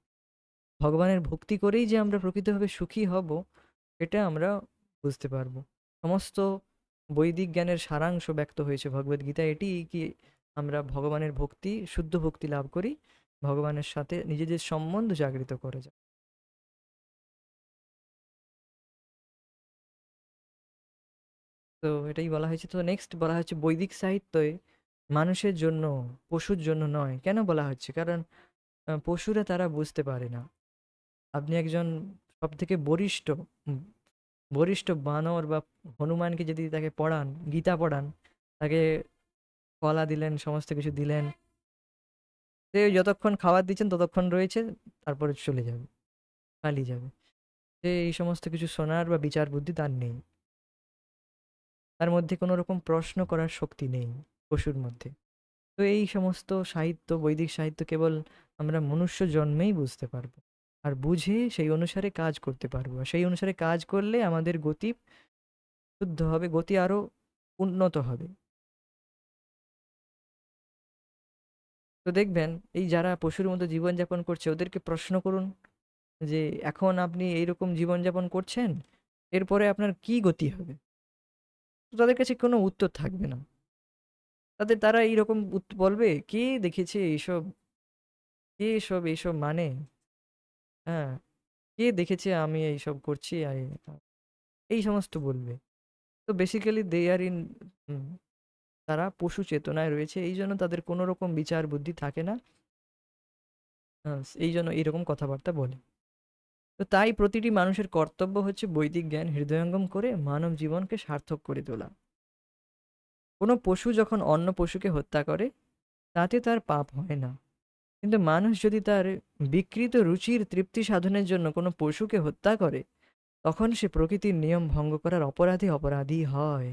ভগবানের ভক্তি করেই যে আমরা প্রকৃতভাবে সুখী হব, এটা আমরা বুঝতে পারবো। সমস্ত বৈদিক জ্ঞানের সারাংশ ব্যক্ত হয়েছে ভগবদ্গীতা, এটি কি আমরা ভগবানের ভক্তি, শুদ্ধ ভক্তি লাভ করি, ভগবানের সাথে নিজেদের সম্বন্ধ জাগরিত করে যায়। তো এটাই বলা হয়েছে। তো নেক্সট বলা হচ্ছে বৈদিক সাহিত্যে মানুষের জন্য, পশুর জন্য নয়। কেন বলা হচ্ছে? কারণ পশুরা তারা বুঝতে পারে না। আপনি একজন সবথেকে উম, বরিষ্ঠ বানর বা হনুমানকে যদি তাকে পড়ান, গীতা পড়ান, তাকে কলা দিলেন, সমস্ত কিছু দিলেন, সে যতক্ষণ খাবার দিচ্ছেন ততক্ষণ রয়েছে, তারপরে চলে যাবে, পালিয়ে যাবে। সে এই সমস্ত কিছু শোনার বা বিচার বুদ্ধি তার নেই। তার মধ্যে কোনো রকম প্রশ্ন করার শক্তি নেই পশুর মধ্যে। তো এই সমস্ত সাহিত্য, বৈদিক সাহিত্য কেবল আমরা মনুষ্য জন্মেই বুঝতে পারবো, আর বুঝে সেই অনুসারে কাজ করতে পারবো। আর সেই অনুসারে কাজ করলে আমাদের গতি শুদ্ধ হবে, গতি আরো উন্নত হবে। তো দেখবেন এই যারা পশুর মতো জীবনযাপন করছে ওদেরকে প্রশ্ন করুন যে এখন আপনি এইরকম জীবনযাপন করছেন, এরপরে আপনার কি গতি হবে? তো তাদের কাছে কোনো উত্তর থাকবে না। তারা এইরকম বলবে, কে দেখেছে এইসব, কে এসব এইসব মানে, হ্যাঁ, কে দেখেছে আমি এইসব করছি, এই সমস্ত বলবে। তো বেসিক্যালি দে আর ইন, তারা পশু চেতনায় রয়েছে, এই জন্য তাদের কোনো রকম বিচার বুদ্ধি থাকে না। এই জন্য এইরকম কথাবার্তা বলে। তো তাই প্রতিটি মানুষের কর্তব্য হচ্ছে বৈদিক জ্ঞান হৃদয়ঙ্গম করে মানব জীবনকে সার্থক করে তোলা। কোনো পশু যখন অন্য পশুকে হত্যা করে, তাতে তার পাপ হয় না। কিন্তু মানুষ যদি তার বিকৃত রুচির তৃপ্তি সাধনের জন্য কোনো পশুকে হত্যা করে, তখন সে প্রকৃতির নিয়ম ভঙ্গ করার অপরাধী হয়।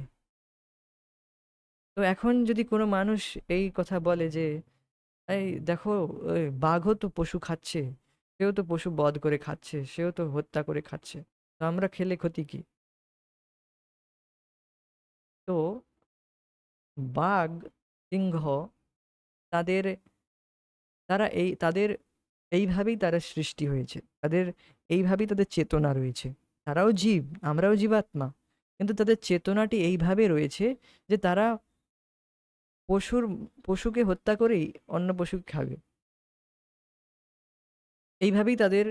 তো এখন যদি কোনো মানুষ এই কথা বলে যে এই দেখো, ওই বাঘও তো পশু খাচ্ছে, সেও তো পশু বধ করে খাচ্ছে, সেও তো হত্যা করে খাচ্ছে, তো আমরা খেলে ক্ষতি কি? তো বাঘ, সিংহ, তাদের তাদের এইভাবেই তারা সৃষ্টি হয়েছে, এইভাবেই তাদের চেতনা রয়েছে। তারাও জীব, আমরাও জীবাত্মা, কিন্তু তাদের চেতনাটি এইভাবে রয়েছে যে তারা পশুর পশুকে হত্যা করেই অন্য পশুকে খাবে। এইভাবেই তাদের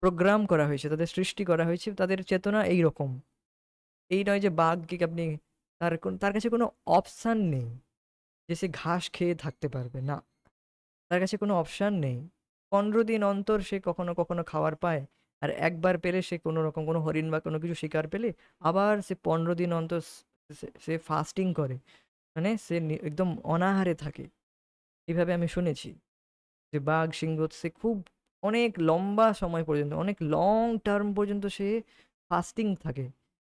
প্রোগ্রাম করা হয়েছে, তাদের সৃষ্টি করা হয়েছে, তাদের চেতনা এই রকম। এই নয় যে বাঘকে আপনি, তার কাছে কোনো অপশান নেই যে সে ঘাস খেয়ে থাকতে পারবে না, তার কাছে কোনো অপশান নেই। 15 দিন অন্তর সে কখনো কখনো খাবার পায়, আর একবার পেলে সে কোনো রকম কোনো হরিণ বা কোনো কিছু শিকার পেলে আবার সে 15 দিন অন্তর সে ফাস্টিং করে, মানে সে একদম অনাহারে থাকে। এইভাবে আমি শুনেছি যে বাঘ সিংহ সে খুব অনেক লম্বা সময় পর্যন্ত, অনেক লং টার্ম পর্যন্ত সে ফাস্টিং থাকে।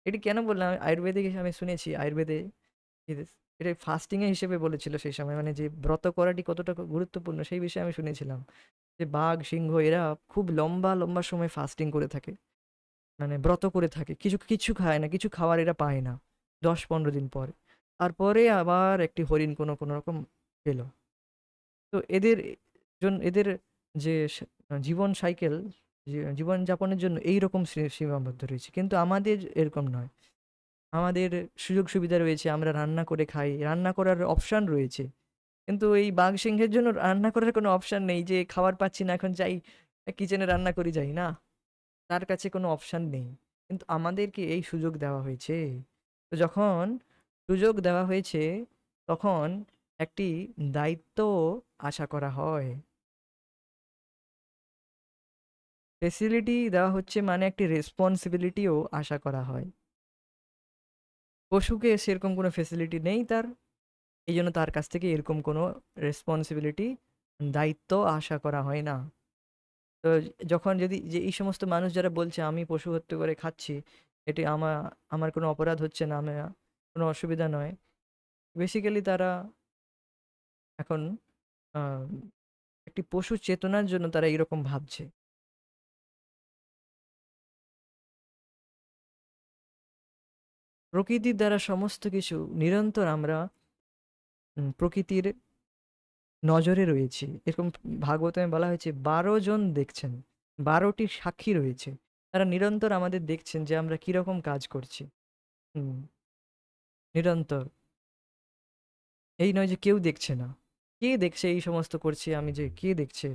এটি কেন বললাম, আয়ুর্বেদে আমি শুনেছি, আয়ুর্বেদে এটা ফাস্টিং এর হিসেবে বলেছিল সেই সময়, মানে যে ব্রত করাটি কতটা গুরুত্বপূর্ণ সেই বিষয়ে আমি শুনেছিলাম যে বাঘ সিংহ এরা খুব লম্বা লম্বা সময় ফাস্টিং করে থাকে, মানে ব্রত করে থাকে, কিছু কিছু খায় না, কিছু খাবার এরা পায় না 10-15 দিন পর। তারপরে আবার একটি হরিণ কোনো কোনো রকম পেলো। তো এদের যে জীবন সাইকেল, জীবনযাপনের জন্য এইরকম সীমাবদ্ধ রয়েছে, কিন্তু আমাদের এরকম নয়। আমাদের সুযোগ সুবিধা রয়েছে, আমরা রান্না করে খাই, রান্না করার অপশান রয়েছে। কিন্তু এই বাঘ সিংহের জন্য রান্না করার কোনো অপশান নেই যে খাবার পাচ্ছি না, এখন যাই কিচেনে রান্না করি যাই, না, তার কাছে কোনো অপশান নেই। কিন্তু আমাদেরকে এই সুযোগ দেওয়া হয়েছে। তো যখন সুযোগ দেওয়া হয়েছে, তখন একটি দায়িত্ব আশা করা হয়। ফেসিলিটি দেওয়া হচ্ছে মানে একটি রেসপন্সিবিলিটিও আশা করা হয়। পশুকে সেরকম কোনো ফেসিলিটি নেই তার, এই জন্য তার কাছ থেকে এরকম কোনো রেসপন্সিবিলিটি, দায়িত্ব আশা করা হয় না। তো যখন যদি যে এই সমস্ত মানুষ যারা বলছে আমি পশু হত্যা করে খাচ্ছি, এটি আমার কোনো অপরাধ হচ্ছে না, আমার কোনো অসুবিধা নয়, বেসিক্যালি তারা এখন আহ, একটি পশু চেতনার জন্য তারা এরকম ভাবছে। প্রকৃতির দ্বারা সমস্ত কিছু নিরন্তর আমরা প্রকৃতির নজরে রয়েছি, এরকম ভাগবতমে বলা হয়েছে 12 জন দেখছেন, 12টি সাক্ষী রয়েছে, তারা নিরন্তর আমাদের দেখছেন যে আমরা কিরকম কাজ করছি। হুম, নিরন্তর। এই নয় যে কেউ দেখছে না, কে দেখছে এই সমস্ত করছি আমি, যে কে দেখছে,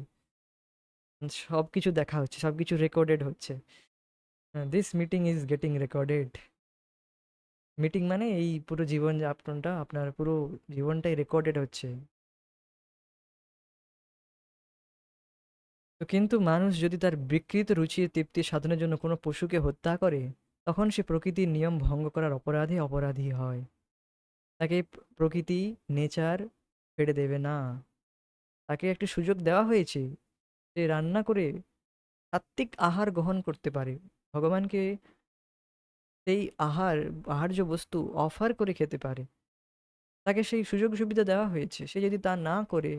সব কিছু দেখা হচ্ছে, সব কিছু রেকর্ডেড হচ্ছে। This meeting is getting recorded. Meeting মানে এই পুরো জীবন যাপনটা, আপনার পুরো জীবনটাই রেকর্ডেড হচ্ছে। তো কিন্তু মানুষ যদি তার বিকৃত রুচির তৃপ্তি সাধনের জন্য কোনো পশুকে হত্যা করে, তখন সে প্রকৃতির নিয়ম ভঙ্গ করার অপরাধে অপরাধী হয়। তাকে প্রকৃতি, নেচার ছেড়ে দেবে না। তাকে একটি সুযোগ দেওয়া হয়েছে, সে রান্না করে সাত্ত্বিক আহার গ্রহণ করতে পারে, ভগবানকে সেই আহার্য বস্তু অফার করে খেতে পারে। তাকে সেই সুযোগ সুবিধা দেওয়া হয়েছে, সে যদি তা না করে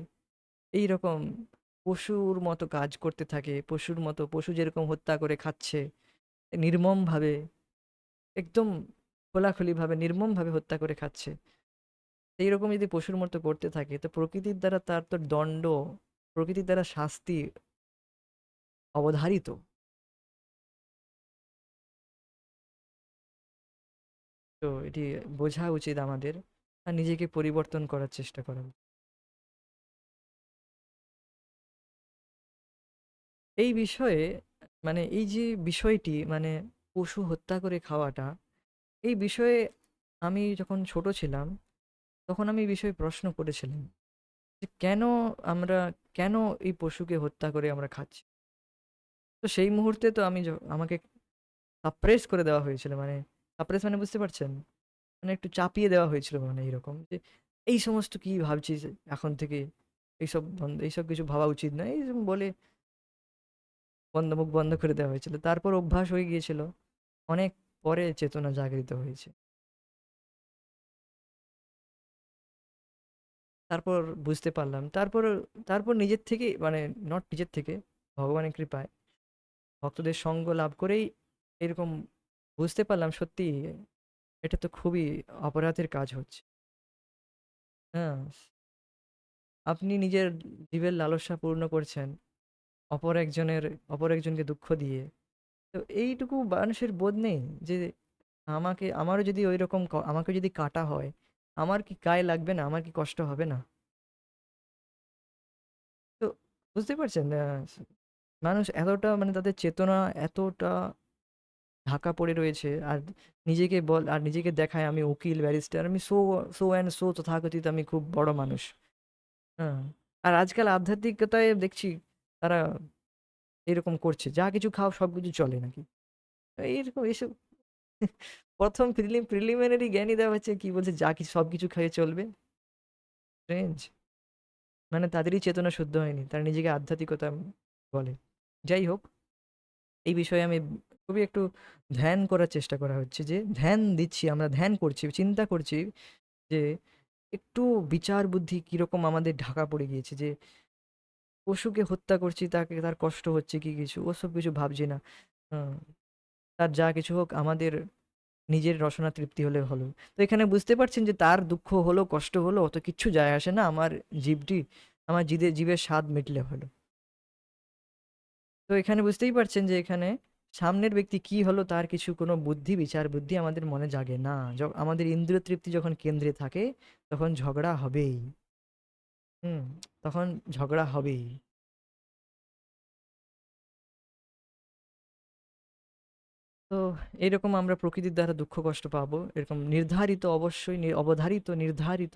এই রকম পশুর মতো কাজ করতে থাকে, পশুর মতো, পশু যেরকম হত্যা করে খাচ্ছে নির্মমভাবে, একদম খোলাখুলিভাবে নির্মমভাবে হত্যা করে খাচ্ছে, সেই রকম যদি পশুর মতো করতে থাকে, তো প্রকৃতির দ্বারা তার তো দণ্ড, প্রকৃতির দ্বারা শাস্তি অবধারিত। তো এটি বোঝা উচিত আমাদের, আর নিজেকে পরিবর্তন করার চেষ্টা করা উচিত। এই বিষয়ে মানে এই যে বিষয়টি, মানে পশু হত্যা করে খাওয়াটা, এই বিষয়ে আমি যখন ছোট ছিলাম তখন আমি এই বিষয়ে প্রশ্ন করেছিলাম যে কেন আমরা, কেন এই পশুকে হত্যা করে আমরা খাচ্ছি। তো সেই মুহূর্তে তো আমাকে সাপ্রেস করে দেওয়া হয়েছিল, মানে সাপ্রেস মানে বুঝতে পারছেন, মানে একটু চাপিয়ে দেওয়া হয়েছিল, মানে এইরকম যে এই সমস্ত কি ভাবছিস এখন থেকে, এইসব বন্ধ, এইসব কিছু ভাবা উচিত নয়, এই বলে মুখ বন্ধ করে দেওয়া হয়েছিল। তারপর অভ্যাস হয়ে গিয়েছিল, অনেক পরে চেতনা জাগরিত হয়েছে। তারপর বুঝতে পারলাম, তারপর তারপর নিজের থেকে, মানে নট নিজের থেকে, ভগবানের কৃপায় ভক্তদের সঙ্গ লাভ করেই এরকম বুঝতে পারলাম সত্যি এটা তো খুবই অপরাধের কাজ হচ্ছে। হ্যাঁ, আপনি নিজের জীবের লালসা পূর্ণ করছেন অপর একজনকে দুঃখ দিয়ে। তো এইটুকু মানুষের বোধ নেই যে আমারও যদি ওই রকম আমাকে যদি কাটা হয়, আমার কি গায়ে লাগবে না, আমার কি কষ্ট হবে না? তো বুঝতে পারছেন, মানুষ এতটা, মানে তাদের চেতনা এতটা ঢাকা পড়ে রয়েছে, আর নিজেকে দেখায় আমি উকিল, ব্যারিস্টার, আমি সো সো অ্যান্ড সো তথাকথিত আমি খুব বড় মানুষ। হ্যাঁ, আর আজকাল আধ্যাত্মিকতায় দেখছি তারা এরকম করছে, যা কিছু খাও সব কিছু চলে নাকি, এইরকম এসব। প্রথম প্রিলিমিনারি জ্ঞানই দেওয়া হচ্ছে, কি বলছে যা কিছু সব কিছু খেয়ে চলবে। স্ট্রেঞ্জ। মানে তাদেরই চেতনা শুদ্ধ হয়নি, তারা নিজেকে আধ্যাত্মিকতা বলে। যাই হোক, এই বিষয়ে আমি খুবই একটু ধ্যান করার চেষ্টা করা হচ্ছে, যে ধ্যান দিচ্ছি, আমরা ধ্যান করছি, চিন্তা করছি যে একটু বিচার বুদ্ধি কিরকম আমাদের ঢাকা পড়ে গিয়েছে, যে পশুকে হত্যা করছি, তাকে তার কষ্ট হচ্ছে কি কিছু, ওসব কিছু ভাবছি না। হুম, তার যা কিছু হোক, আমাদের নিজের রসনা তৃপ্তি হলে হলো। তো এখানে বুঝতে পারছেন যে তার দুঃখ হলো, কষ্ট হলো, অত কিচ্ছু যায় আসে না, আমার জীবের স্বাদ মিটলে হলো। তো এখানে বুঝতেই পারছেন যে এখানে সামনের ব্যক্তি কি হলো তার কিছু কোনো বিচার বুদ্ধি আমাদের মনে জাগে না। আমাদের ইন্দ্রিয় তৃপ্তি যখন কেন্দ্রে থাকে, তখন ঝগড়া হবেই। হুম, তখন ঝগড়া হবেই। তো এরকম আমরা প্রকৃতির দ্বারা দুঃখ কষ্ট পাবো, এরকম নির্ধারিত, অবশ্যই অবধারিত, নির্ধারিত।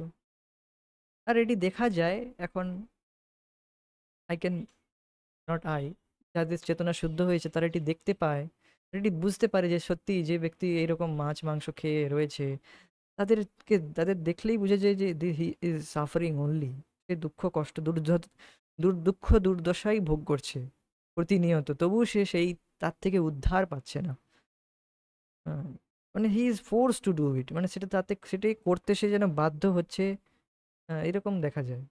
আর এটি দেখা যায় এখন। আই ক্যান নট আই, যাদের চেতনা শুদ্ধ হয়েছে তারা এটি দেখতে পায়, এটি বুঝতে পারে যে সত্যি যে ব্যক্তি এরকম মাছ মাংস খেয়ে রয়েছে, তাদের দেখলেই বুঝে যায় যে হি ইজ সাফারিং অনলি। সে দুঃখ কষ্ট দুঃখ দুর্দশাই ভোগ করছে প্রতিনিয়ত, তবুও সে সেই তার থেকে উদ্ধার পাচ্ছে না। হ্যাঁ, মানে he is force to do it, মানে সেটাই করতে সে যেন বাধ্য হচ্ছে। এরকম দেখা যায়।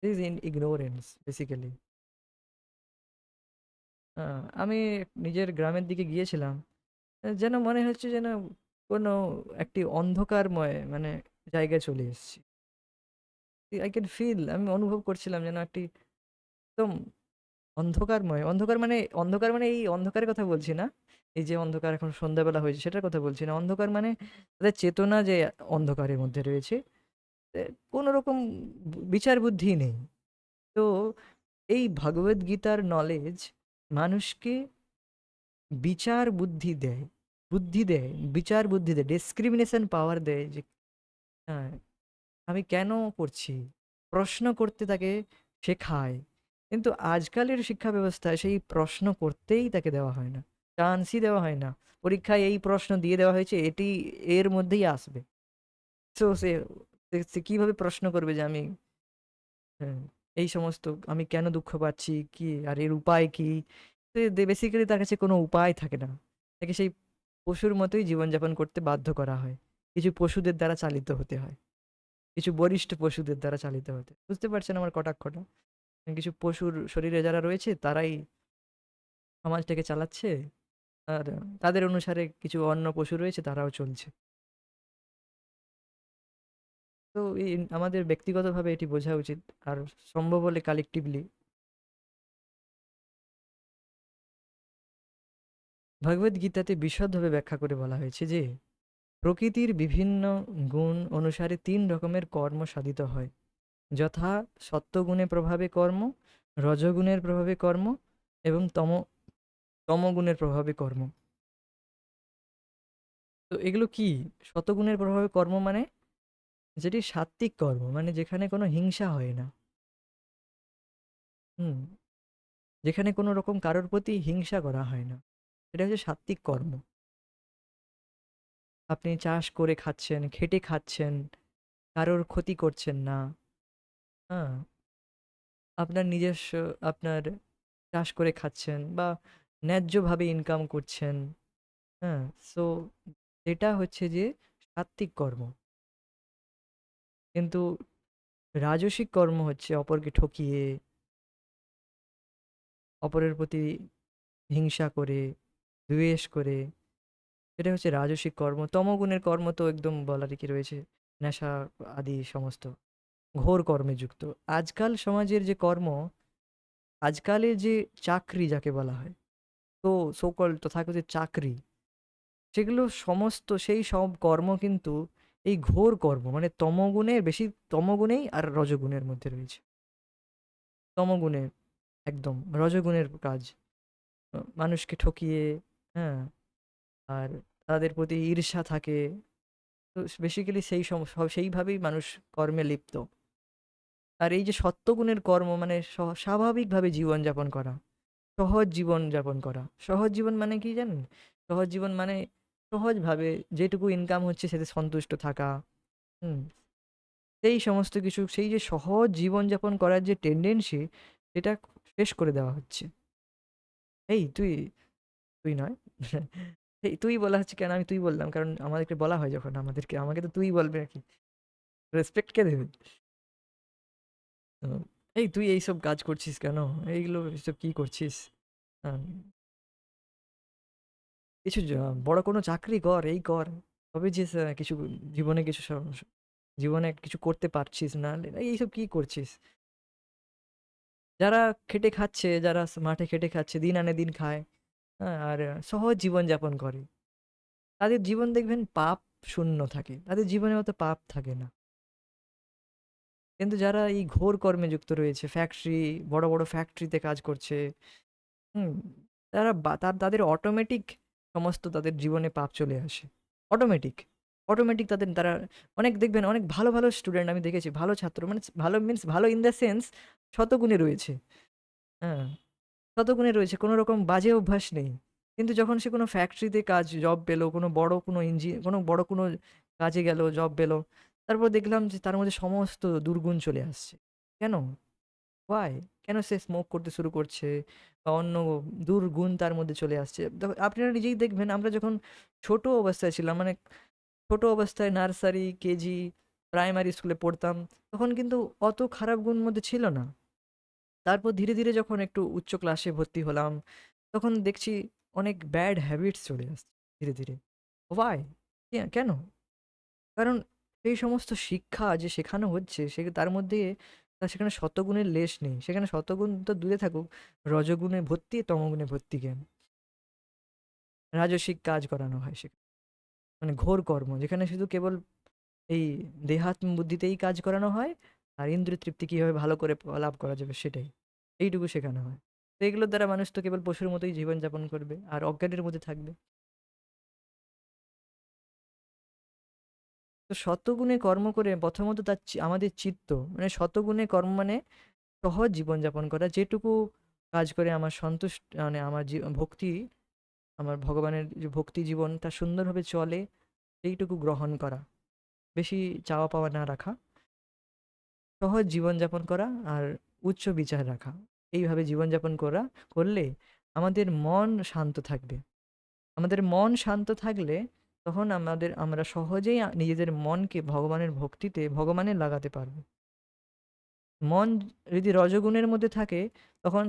Is in ignorance basically. আমি নিজের গ্রামের দিকে গিয়েছিলাম। যেন মনে হচ্ছে যেন কোনো একটি অন্ধকারময় মানে জায়গায় চলে এসেছি। আই ক্যান ফিল, আমি অনুভব করছিলাম যেন একটি একদম অন্ধকারময়। অন্ধকার মানে এই অন্ধকারের কথা বলছি না। এই যে অন্ধকার এখন সন্ধ্যাবেলা হয়েছে সেটার কথা বলছি না। অন্ধকার মানে তাদের চেতনা যে অন্ধকারের মধ্যে রয়েছে। এ কোনো রকম বিচার বুদ্ধি নেই। তো এই ভগবদ্গীতার নলেজ মানুষকে বিচার বুদ্ধি দেয়, বিচার বুদ্ধি দেয়, ডিসক্রিমিনেশন পাওয়ার দেয় যে হ্যাঁ, আমি কেন করছি? প্রশ্ন করতে তাকে শেখায়। কিন্তু আজকালের শিক্ষা ব্যবস্থায় সেই প্রশ্ন করতেই তাকে দেওয়া হয় না। চান্সই দেওয়া হয় না। পরীক্ষায় এই প্রশ্ন দিয়ে দেওয়া হয়েছে, এটি এর মধ্যেই আসবে। সো সে কিভাবে প্রশ্ন করবে যে আমি হ্যাঁ, এই সমস্ত আমি কেন দুঃখ পাচ্ছি? কি আর এর উপায় কি? বেসিক্যালি তার কাছে কোনো উপায় থাকে না। তাকে সেই পশুর মতোই জীবনযাপন করতে বাধ্য করা হয়। কিছু পশুদের দ্বারা চালিত হতে হয়। কিছু বলিষ্ঠ পশুদের দ্বারা চালিত হতে। বুঝতে পারছেন আমার কটাক্ষটা? কিছু পশুর শরীরে যারা রয়েছে তারাই সমাজটাকে চালাচ্ছে। আর তাদের অনুসারে কিছু অন্য পশু রয়েছে তারাও চলছে। তো আমাদের ব্যক্তিগতভাবে এটি বোঝা উচিত। আর সম্ভব হলে কালেক্টিভলি। ভগবদ্গীতাতে বিশদভাবে ব্যাখ্যা করে বলা হয়েছে যে প্রকৃতির বিভিন্ন গুণ অনুসারে ৩ রকমের কর্ম সাধিত হয়। যথা সত্ত্বগুণের প্রভাবে কর্ম, রজগুণের প্রভাবে কর্ম এবং তমগুণের প্রভাবে কর্ম। তো এগুলো কি? শতগুণের প্রভাবে কর্ম মানে যেটি সাত্ত্বিক কর্ম, মানে যেখানে কোনো হিংসা হয় না। হুম, যেখানে কোনো রকম কারোর প্রতি হিংসা করা হয় না, এটা হচ্ছে সাত্ত্বিক কর্ম। আপনি চাষ করে খাচ্ছেন, খেটে খাচ্ছেন, কারোর ক্ষতি করছেন না। হ্যাঁ, আপনার নিজস্ব আপনার চাষ করে খাচ্ছেন বা ন্যায্যভাবে ইনকাম করছেন। হ্যাঁ, সো এটা হচ্ছে যে সাত্ত্বিক কর্ম। কিন্তু রাজসিক কর্ম হচ্ছে অপরকে ঠকিয়ে, অপরের প্রতি হিংসা করে, দ্বেষ করে, এটা হচ্ছে রাজসিক কর্ম। তমগুণের কর্ম তো একদম বলারই কি রয়েছে, নেশা আদি সমস্ত ঘোর কর্মে যুক্ত। আজকাল সমাজের যে কর্ম, আজকালের যে চাকরি যাকে বলা হয়, তো সকল তথাকথিত চাকরি, সেগুলো সমস্ত সেই সব কর্ম কিন্তু এই ঘোর কর্ম, মানে তমগুণের বেশি, তমগুণেই আর রজগুণের মধ্যে রয়েছে। তমগুণে একদম রজগুণের কাজ। মানুষকে ঠকিয়ে, হ্যাঁ, আর তাদের প্রতি ঈর্ষা থাকে। তো বেসিক্যালি সেইভাবেই মানুষ কর্মে লিপ্ত। আর এই যে সত্ত্বগুণের কর্ম মানে স্বাভাবিকভাবে জীবনযাপন করা, সহজ জীবন যাপন করা। সহজ জীবন মানে কি জানেন? সহজ জীবন মানে সহজভাবে যেটুকু ইনকাম হচ্ছে সেতে সন্তুষ্ট থাকা। হুম, সেই সমস্ত কিছু, সেই যে সহজ জীবনযাপন করার যে টেন্ডেন্সি, সেটা শেষ করে দেওয়া হচ্ছে। এই তুই, তুই নয়। এই তুই বলা হচ্ছে কেন? আমি তুই বললাম কারণ আমাদেরকে বলা হয় যখন আমাকে তো তুই বলবে নাকি? রেসপেক্ট কে দেবে? হুম, এই তুই এইসব কাজ করছিস কেন? এইগুলো এসব কি করছিস? আহ, কিছু বড় কোনো চাকরি কর, এই কর, তবে যে কিছু জীবনে কিছু জীবনে কিছু করতে পারছিস না, এইসব কি করছিস? যারা খেটে খাচ্ছে, যারা মাঠে খেটে খাচ্ছে, দিন আনে দিন খায়, হ্যাঁ, আর সহজ জীবন যাপন করে, তাদের জীবন দেখবেন পাপ শূন্য থাকে, তাদের জীবনে অত পাপ থাকে না। কিন্তু যারা এই ঘোর কর্মে যুক্ত রয়েছে, বড় বড় ফ্যাক্টরিতে কাজ করছে, হুম, তারা তাদের অটোমেটিক সমস্ত তাদের জীবনে পাপ চলে আসে। অটোমেটিক, অটোমেটিক তাদের তারা অনেক দেখবেন অনেক ভালো ভালো স্টুডেন্ট আমি দেখেছি, ভালো ছাত্র মানে ভালো মিন্স ভালো ইন দ্য সেন্স শতগুণে রয়েছে। হ্যাঁ, শতগুণে রয়েছে, কোনো রকম বাজে অভ্যাস নেই। কিন্তু যখন সে কোনো ফ্যাক্টরিতে কাজ জব পেলো, কোনো বড় কোনো কোনো বড় কোনো কাজে গেল, জব পেলো, তারপর দেখলাম যে তার মধ্যে সমস্ত দুর্গুণ চলে আসছে। কেন? হোয়াই? কেন সে স্মোক করতে শুরু করছে বা অন্য দুর্গুণ তার মধ্যে চলে আসছে? আপনারা নিজেই দেখবেন আমরা যখন ছোট অবস্থায় ছিলাম, মানে ছোট অবস্থায় নার্সারি, কেজি, প্রাইমারি স্কুলে পড়তাম, তখন কিন্তু অত খারাপ গুণ মধ্যে ছিল না। তারপর ধীরে ধীরে যখন একটু উচ্চ ক্লাসে ভর্তি হলাম, তখন দেখছি অনেক ব্যাড হ্যাবিটস চলে আসছে ধীরে ধীরে। হোয়াই? কেন? কারণ সেই সমস্ত শিক্ষা যে শেখানো হচ্ছে তার মধ্যে সেখানে শতগুণের লেশ নেই। সেখানে শতগুণ তো দূরে থাকুক, রজগুণে ভর্তি, তমগুণে ভর্তি জ্ঞান। রাজসিক কাজ করানো হয় সেখানে। মানে ঘোর কর্ম, যেখানে শুধু কেবল এই দেহাত্ম বুদ্ধিতেই কাজ করানো হয়, আর ইন্দ্রিয় তৃপ্তি কিভাবে ভালো করে লাভ করা যাবে সেটাই, এইটুকু শেখানো হয়। তো এগুলোর দ্বারা মানুষ তো কেবল পশুর মতোই জীবনযাপন করবে আর অজ্ঞানের মধ্যে থাকবে। তো শতগুণে কর্ম করে প্রথমত তার আমাদের চিত্ত, মানে শতগুণে কর্ম মানে সহজ জীবনযাপন করা, যেটুকু কাজ করে আমার সন্তুষ্ট, মানে আমার ভক্তি, আমার ভগবানের যে ভক্তি জীবনটা সুন্দরভাবে চলে, সেইটুকু গ্রহণ করা, বেশি চাওয়া পাওয়া না রাখা, সহজ জীবনযাপন করা আর উচ্চ বিচার রাখা। এইভাবে জীবনযাপন করলে আমাদের মন শান্ত থাকবে। আমাদের মন শান্ত থাকলে তখন আমরা সহজেই নিজেদের মনকে ভগবানের ভক্তিতে ভগবানে লাগাতে পারবো। মন যদি রজগুণের মধ্যে থাকে, তখন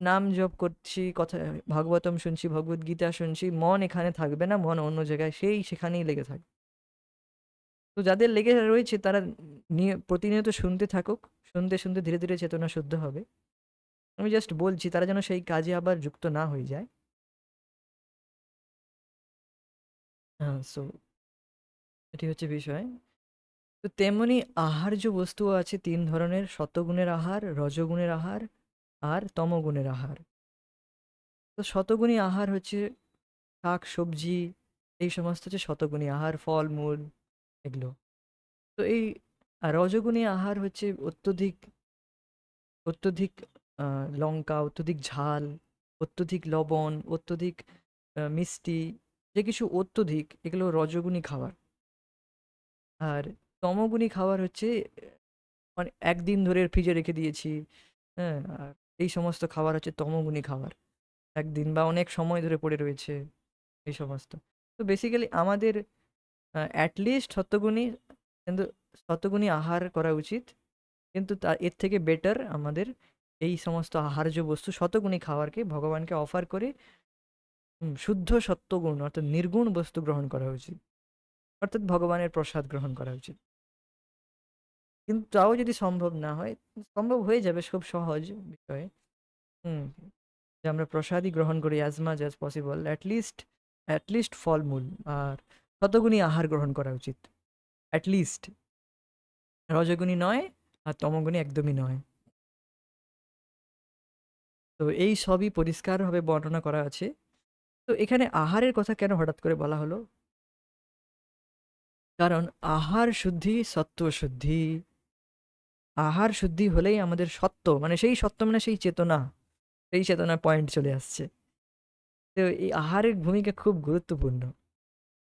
নাম জপ করছি, কথা ভাগবতম শুনছি, ভগবদ গীতা শুনছি, মন এখানে থাকবে না, মন অন্য জায়গায় সেখানেই লেগে থাকবে। তো যাদের লেগে রয়েছে তারা প্রতিনিয়ত শুনতে থাকুক, শুনতে শুনতে ধীরে ধীরে চেতনা শুদ্ধ হবে। আমি জাস্ট বলছি তারা যেন সেই কাজে আবার যুক্ত না হয়ে যায়। হ্যাঁ, সো এটি হচ্ছে বিষয়। তো তেমনি আহার্য বস্তু আছে তিন ধরনের: সতগুণের আহার, রজগুণের আহার আর তমগুণের আহার। তো শতগুণী আহার হচ্ছে শাক সবজি, এই সমস্ত হচ্ছে শতগুণী আহার, ফল মূল, এগুলো। তো এই রজগুণী আহার হচ্ছে অত্যধিক অত্যধিক লঙ্কা, অত্যধিক ঝাল, অত্যধিক লবণ, অত্যধিক মিষ্টি, যে কিছু অত্যধিক, এগুলো রজগুণী খাবার। আর তমগুণী খাবার হচ্ছে মানে একদিন ধরে ফ্রিজে রেখে দিয়েছি, হ্যাঁ, আর এই সমস্ত খাবার হচ্ছে তমগুণী খাবার, একদিন বা অনেক সময় ধরে পড়ে রয়েছে এই সমস্ত। তো বেসিক্যালি আমাদের অ্যাটলিস্ট শতগুণী, কিন্তু শতগুণী আহার করা উচিত। কিন্তু এর থেকে বেটার আমাদের এই সমস্ত আহার্য বস্তু শতগুণী খাবারকে ভগবানকে অফার করে শুদ্ধ সত্ত্বগুণ অর্থাৎ নির্গুণ বস্তু গ্রহণ করা উচিত, অর্থাৎ ভগবানের প্রসাদ গ্রহণ করা উচিত। কিন্তু তাও যদি সম্ভব না হয়, সম্ভব হয়ে যাবে, খুব সহজ বিষয়। হুম, যে আমরা প্রসাদই গ্রহণ করি as much as possible, at least ফলমূল আর শতগুণী আহার গ্রহণ করা উচিত, অ্যাটলিস্ট। রজগুণী নয় আর তমগুণী একদমই নয়। তো এই সবই পরিষ্কারভাবে বর্ণনা করা আছে। তো এখানে আহারের কথা কেন হঠাৎ করে বলা হলো? কারণ আহার শুদ্ধি সত্ত্ব শুদ্ধি। আহার শুদ্ধি হলেই আমাদের সত্ত্ব, মানে সেই সত্ত্ব মানে সেই চেতনা, সেই চেতনার পয়েন্ট চলে আসছে। তো এই আহারের ভূমিকা খুব গুরুত্বপূর্ণ।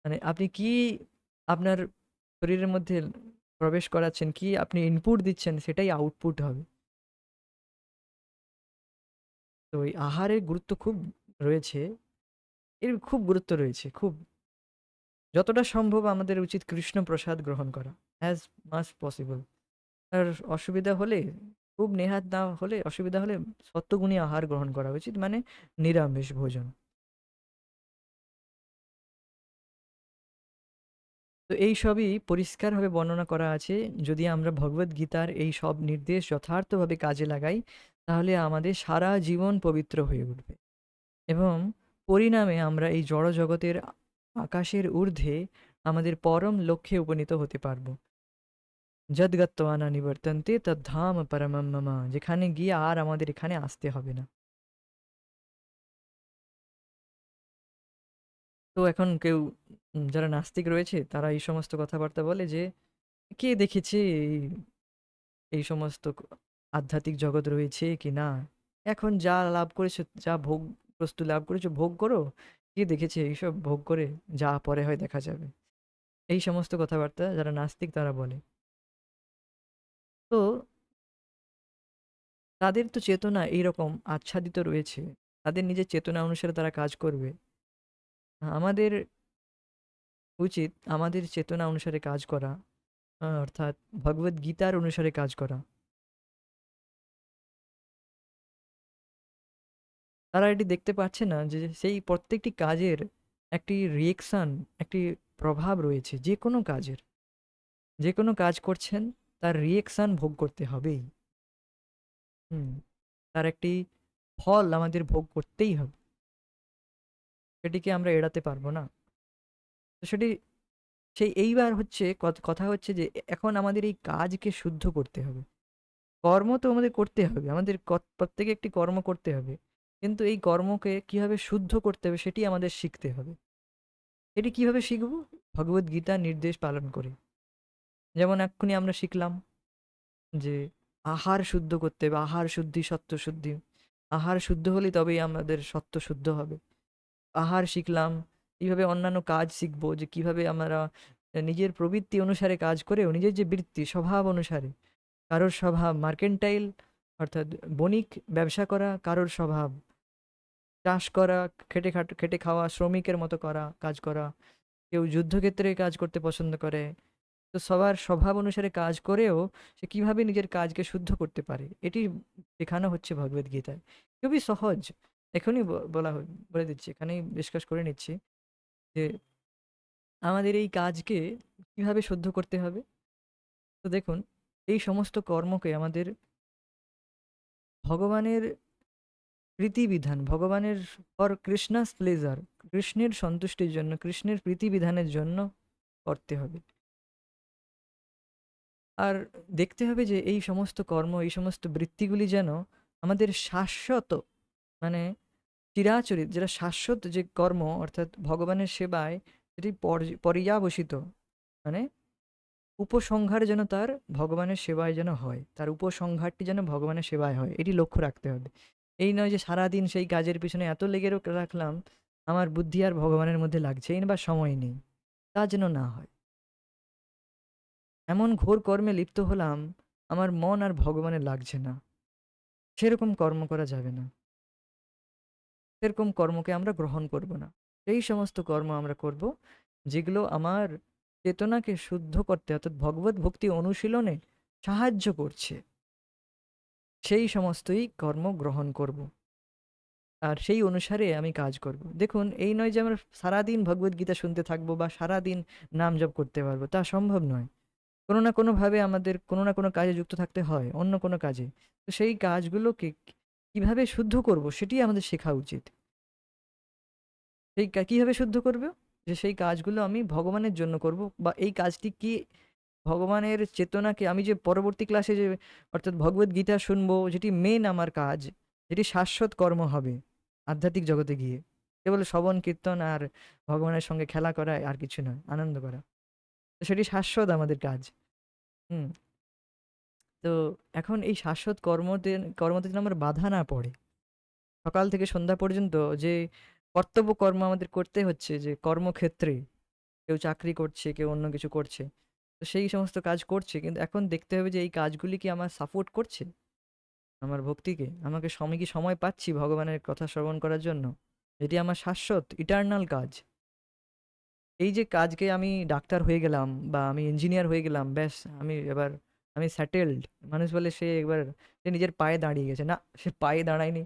মানে আপনি কি আপনার শরীরের মধ্যে প্রবেশ করাচ্ছেন, কি আপনি ইনপুট দিচ্ছেন, সেটাই আউটপুট হবে। তো এই আহারের গুরুত্ব খুব রয়েছে, এর খুব গুরুত্ব রয়েছে, খুব। যতটা সম্ভব আমাদের উচিত কৃষ্ণ প্রসাদ গ্রহণ করা, অ্যাজ মাচ পসিবল। আর অসুবিধা হলে, খুব নেহাত না হলে, অসুবিধা হলে সত্যগুণী আহার গ্রহণ করা উচিত, মানে নিরামিষ ভোজন। তো এই সবই পরিষ্কারভাবে বর্ণনা করা আছে। যদি আমরা ভগবদ গীতার এই সব নির্দেশ যথার্থভাবে কাজে লাগাই, তাহলে আমাদের সারা জীবন পবিত্র হয়ে উঠবে এবং পরিণামে আমরা এই জড় জগতের আকাশের ঊর্ধ্বে আমাদের পরম লক্ষ্যে উপনীত হতে পারবো। যদ্গত্বা না নিবর্তন্তে তদ্ধাম পরমম মম, যেখানে গিয়ে আর আমাদের এখানে আসতে হবে না। তো এখন কেউ যারা নাস্তিক রয়েছে তারা এই সমস্ত কথাবার্তা বলে যে, "কে দেখেছে এই সমস্ত আধ্যাত্মিক জগৎ রয়েছে কি না? এখন যা লাভ করেছো, যা ভোগ বস্তু লাভ করেছো ভোগ করো। কে দেখেছে এইসব ভোগ করে? যা পরে হয় দেখা যাবে।" এই সমস্ত কথাবার্তা যারা নাস্তিক তারা বলে। তো তাদের তো চেতনা এইরকম আচ্ছাদিত রয়েছে। তাদের নিজের চেতনা অনুসারে তারা কাজ করবে। আমাদের উচিত আমাদের চেতনা অনুসারে কাজ করা। অর্থাৎ ভগবদ গীতার অনুসারে কাজ করা। তারা এটি দেখতে পাচ্ছে না যে সেই প্রত্যেকটি কাজের একটি রিঅ্যাকশন, একটি প্রভাব রয়েছে যেকোনো কাজের। যেকোনো কাজ করছেন তার রিঅ্যাকশন ভোগ করতে হবেই। হুম। তার একটি ফল আমাদের ভোগ করতেই হবে। সেটিকে আমরা এড়াতে পারবো না। তো সেটি সেই এইবার হচ্ছে কথা হচ্ছে যে এখন আমাদের এই কাজকে শুদ্ধ করতে হবে। কর্ম তো আমাদের করতে হবে। আমাদের প্রত্যেকে একটি কর্ম করতে হবে। কিন্তু এই কর্মকে কিভাবে শুদ্ধ করতে হবে সেটি আমাদের শিখতে হবে। এটি কিভাবে শিখব? ভগবদ্গীতার নির্দেশ পালন করে। যেমন এক্ষুনি আমরা শিখলাম যে আহার শুদ্ধ করতে হবে। আহার শুদ্ধি, সত্ত্ব শুদ্ধি। আহার শুদ্ধ হলেই তবেই আমাদের সত্ত্ব শুদ্ধ হবে। আহার শিখলাম। এইভাবে অন্যান্য কাজ শিখব যে কিভাবে আমরা নিজের প্রবৃত্তি অনুসারে কাজ করেও নিজের যে বৃত্তি, স্বভাব অনুসারে কারোর স্বভাব মার্কেন্টাইল অর্থাৎ বণিক ব্যবসা করা, কারোর স্বভাব চাষ করা, খেটে খাওয়া, শ্রমিকের মতো করা, কাজ করা। কেউ যুদ্ধক্ষেত্রে কাজ করতে পছন্দ করে। তো সবার স্বভাব অনুসারে কাজ করেও সে কিভাবে নিজের কাজকে শুদ্ধ করতে পারে এটি শেখানো হচ্ছে ভগবদ্গীতায়। খুবই সহজ। এখনই বলে দিচ্ছি, এখানেই ডিসকাস করে নিচ্ছি যে আমাদের এই কাজকে কিভাবে শুদ্ধ করতে হবে। তো দেখুন, এই সমস্ত কর্মকে আমাদের ভগবানের প্রীতিবিধান, ভগবানের ফর কৃষ্ণাস প্লেজার, কৃষ্ণের সন্তুষ্টির জন্য, কৃষ্ণের প্রীতিবিধানের জন্য করতে হবে। আর দেখতে হবে যে এই সমস্ত কর্ম, এই সমস্ত বৃত্তিগুলি যেন আমাদের শাশ্বত, মানে চিরাচরিত, যেটা শাশ্বত যে কর্ম অর্থাৎ ভগবানের সেবায় সেটি পর্যাবসিত, মানে উপসংহার যেন তার ভগবানের সেবায় যেন হয়, তার উপসংহারটি যেন ভগবানের সেবায় হয়, এটি লক্ষ্য রাখতে হবে। এই নয় যে সারাদিন সেই কাজের পিছনে এত লেগে রাখলাম, আমার বুদ্ধি আর ভগবানের মধ্যে লাগছেই না বা সময় নেই, তা যেন না হয়। এমন ঘোর কর্মে লিপ্ত হলাম, আমার মন আর ভগবানে লাগছে না, সেরকম কর্ম করা যাবে না। সেরকম কর্মকে আমরা গ্রহণ করব না। সেই সমস্ত কর্ম আমরা করব যেগুলো আমার চেতনাকে শুদ্ধ করতে অর্থাৎ ভগবত ভক্তি অনুশীলনে সাহায্য করছে, সেই সমস্তই কর্ম গ্রহণ করব। আর সেই অনুসারে আমি কাজ করব। দেখুন, এই নয় যে আমরা সারাদিন ভগবদ্গীতা শুনতে থাকবো বা সারাদিন নাম জপ করতে পারবো, তা সম্ভব নয়। কোনো না কোনোভাবে আমাদের কোনো না কোনো কাজে যুক্ত থাকতে হয়, অন্য কোনো কাজে। তো সেই কাজগুলোকে কিভাবে শুদ্ধ করব সেটি আমাদের শেখা উচিত। সেই কিভাবে শুদ্ধ করবে? যে সেই কাজগুলো আমি ভগবানের জন্য করব, বা এই কাজটি কি ভগবানের চেতনাকে আমি যে পরবর্তী ক্লাসে যে অর্থাৎ ভগবদ গীতা শুনবো, যেটি মেন আমার কাজ, যেটি শাশ্বত কর্ম হবে আধ্যাত্মিক জগতে গিয়ে, কেবল শ্রবণ কীর্তন আর ভগবানের সঙ্গে খেলা করা আর কিছু নয়, আনন্দ করা। তো সেটি শাশ্বত আমাদের কাজ। হুম। তো এখন এই শাশ্বত কর্মতে যেন আমার বাধা না পড়ে। সকাল থেকে সন্ধ্যা পর্যন্ত যে কর্তব্য কর্ম আমাদের করতে হচ্ছে, যে কর্মক্ষেত্রে কেউ চাকরি করছে, কেউ অন্য কিছু করছে। তো সেই সমস্ত কাজ করছে। কিন্তু এখন দেখতে হবে যে এই কাজগুলি কি আমার সাপোর্ট করছে আমার ভক্তিকে? আমি কি সময় পাচ্ছি ভগবানের কথা শ্রবণ করার জন্য? এটি আমার শাশ্বত ইটার্নাল কাজ। এই যে কাজকে আমি ডাক্তার হয়ে গেলাম বা আমি ইঞ্জিনিয়ার হয়ে গেলাম, ব্যাস আমি সেটেলড। মানুষ বলে সে নিজের পায়ে দাঁড়িয়ে গেছে। না, সে পায়ে দাঁড়ায়নি।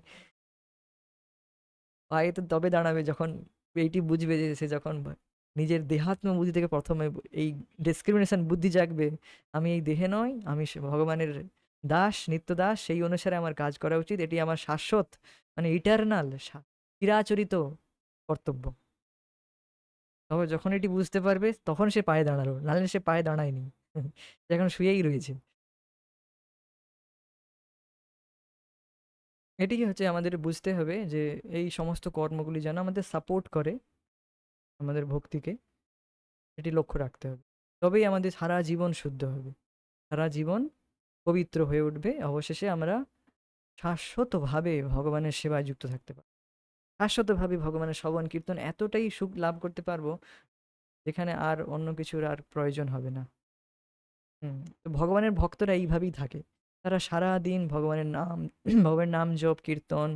পায়ে তো তবে দাঁড়াবে যখন এইটি বুঝবে যে সে যখন নিজের দেহাত্ম বুদ্ধি থেকে প্রথমে এই ডিসক্রিমিনেশন বুদ্ধি জাগবে, আমি এই দেহে নয়, আমি ভগবানের দাস, নিত্য দাস, সেই অনুসারে আমার কাজ করা উচিত, এটি আমার শাশ্বত, মানে ইটারনাল, চিরাচরিত কর্তব্য। তবে যখন এটি বুঝতে পারবে তখন সে পায়ে দাঁড়ালো, নাহলে সে পায়ে দাঁড়ায়নি। সে এখন শুয়েই রয়েছে। এটি হচ্ছে আমাদের বুঝতে হবে যে এই সমস্ত কর্মগুলি যেন আমাদের সাপোর্ট করে আমাদের ভক্তিকে। এটি লক্ষ্য রাখতে হবে। তবেই আমাদের সারা জীবন শুদ্ধ হবে, সারা জীবন পবিত্র হয়ে উঠবে। অবশেষে আমরা শাশ্বতভাবে ভগবানের সেবায় যুক্ত থাকতে পারবো। শাশ্বতভাবে ভগবানের শ্রবণ কীর্তন এতটাই সুখ লাভ করতে পারবো, যেখানে আর অন্য কিছুর আর প্রয়োজন হবে না। তো ভগবানের ভক্তরা এইভাবেই থাকে। তারা সারাদিন ভগবানের নাম ভগবানের নাম জপ, কীর্তন,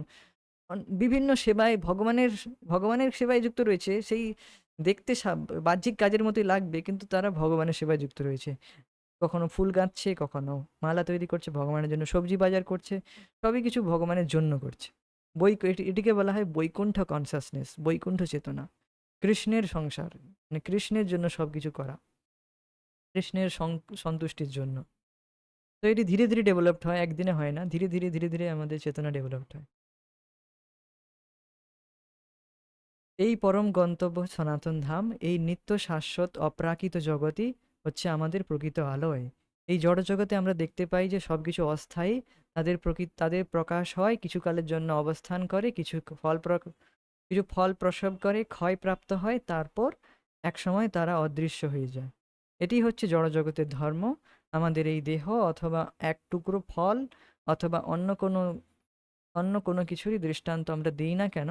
বিভিন্ন সেবায় ভগবানের সেবায় যুক্ত রয়েছে। সেই দেখতে বাহ্যিক কাজের মতোই লাগবে, কিন্তু তারা ভগবানের সেবায় যুক্ত রয়েছে। কখনো ফুল গাঁথছে, কখনো মালা তৈরি করছে, ভগবানের জন্য সবজি বাজার করছে। সবই কিছু ভগবানের জন্য করছে। এটিকে বলা হয় বৈকুণ্ঠ কনসাসনেস, বৈকুণ্ঠ চেতনা। কৃষ্ণের সংসার, মানে কৃষ্ণের জন্য সবকিছু করা, কৃষ্ণের সন্তুষ্টির জন্য। তো এটি ধীরে ধীরে ডেভেলপড হয়, একদিনে হয় না। ধীরে ধীরে ধীরে ধীরে আমাদের চেতনা ডেভেলপড হয়। এই পরম গন্তব্য সনাতন ধাম, এই নিত্য শাশ্বত অপ্রাকৃত জগতই হচ্ছে আমাদের প্রকৃত আলয়। এই জড় জগতে আমরা দেখতে পাই যে সবকিছু অস্থায়ী। তাদের প্রকাশ হয়, কিছু কালের জন্য অবস্থান করে, কিছু ফল প্রসব করে, ক্ষয়প্রাপ্ত হয়, তারপর একসময় তারা অদৃশ্য হয়ে যায়। এটি হচ্ছে জড়জগতের ধর্ম। আমাদের এই দেহ অথবা এক টুকরো ফল অথবা অন্য কোনো কিছুরই দৃষ্টান্ত আমরা দিই না কেন,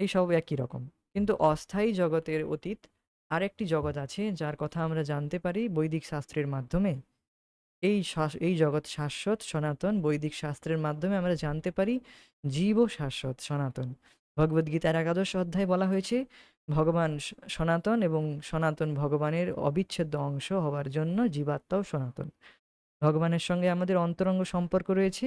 এই সব একই রকম। কিন্তু অস্থায়ী জগতের অতীত আরেকটি জগৎ আছে, যার কথা আমরা জানতে পারি বৈদিক শাস্ত্রের মাধ্যমে। এই জগৎ শাশ্বত সনাতন, বৈদিক শাস্ত্রের মাধ্যমে আমরা জানতে পারি জীব শাশ্বত সনাতন। ভগবদ্গীতার 11 অধ্যায়ে বলা হয়েছে ভগবান সনাতন, এবং সনাতন ভগবানের অবিচ্ছেদ্য অংশ হওয়ার জন্য জীবাত্মাও সনাতন। ভগবানের সঙ্গে আমাদের অন্তরঙ্গ সম্পর্ক রয়েছে,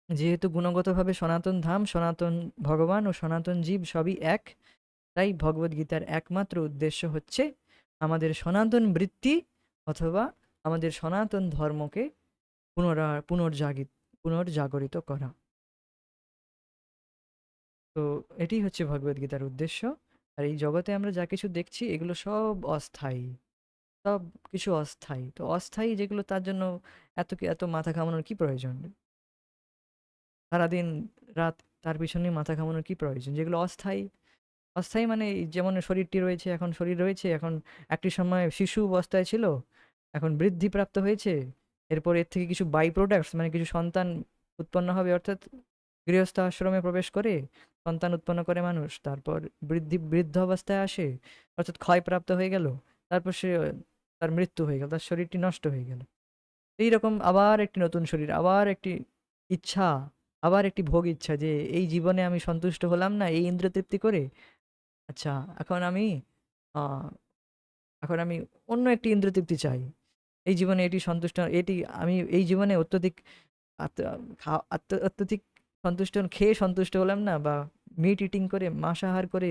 যেহেতু গুণগতভাবে সনাতন ধাম, সনাতন ভগবান ও সনাতন জীব সবই এক। তাই ভগবদ্গীতার একমাত্র উদ্দেশ্য হচ্ছে আমাদের সনাতন বৃত্তি অথবা আমাদের সনাতন ধর্মকে পুনর্জাগরিত করা। তো এটি হচ্ছে ভগবদ্গীতার উদ্দেশ্য। আর এই জগতে আমরা যা কিছু দেখছি এগুলো সব অস্থায়ী, সব কিছু অস্থায়ী। তো অস্থায়ী যেগুলো, তার জন্য এত মাথা ঘামানোর কি প্রয়োজন? সারাদিন রাত তার পিছনে মাথা ঘামানোর কি প্রয়োজন? যেগুলো অস্থায়ী, অস্থায়ী মানে এই যেমন শরীরটি রয়েছে, এখন শরীর রয়েছে, এখন একটি সময় শিশু অবস্থায় ছিল, এখন বৃদ্ধিপ্রাপ্ত হয়েছে। এরপর এর থেকে কিছু বাই প্রোডাক্টস, মানে কিছু সন্তান উৎপন্ন হবে, অর্থাৎ গৃহস্থ আশ্রমে প্রবেশ করে সন্তান উৎপন্ন করে মানুষ। তারপর বৃদ্ধ অবস্থায় আসে, অর্থাৎ ক্ষয়প্রাপ্ত হয়ে গেল। তারপর তার মৃত্যু হয়ে গেল, তার শরীরটি নষ্ট হয়ে গেল। এইরকম আবার একটি নতুন শরীর, আবার একটি ইচ্ছা, আবার একটি ভোগ ইচ্ছা, যে এই জীবনে আমি সন্তুষ্ট হলাম না এই ইন্দ্রিয় তৃপ্তি করে। আচ্ছা, এখন আমি আহ, এখন আমি অন্য একটি ইন্দ্রিয় তৃপ্তি চাই। এই জীবনে এটি সন্তুষ্ট, আমি এই জীবনে অত্যধিক অত্যধিক খেয়ে সন্তুষ্ট হলাম না, বা মিট ইটিং করে, মাংসাহার করে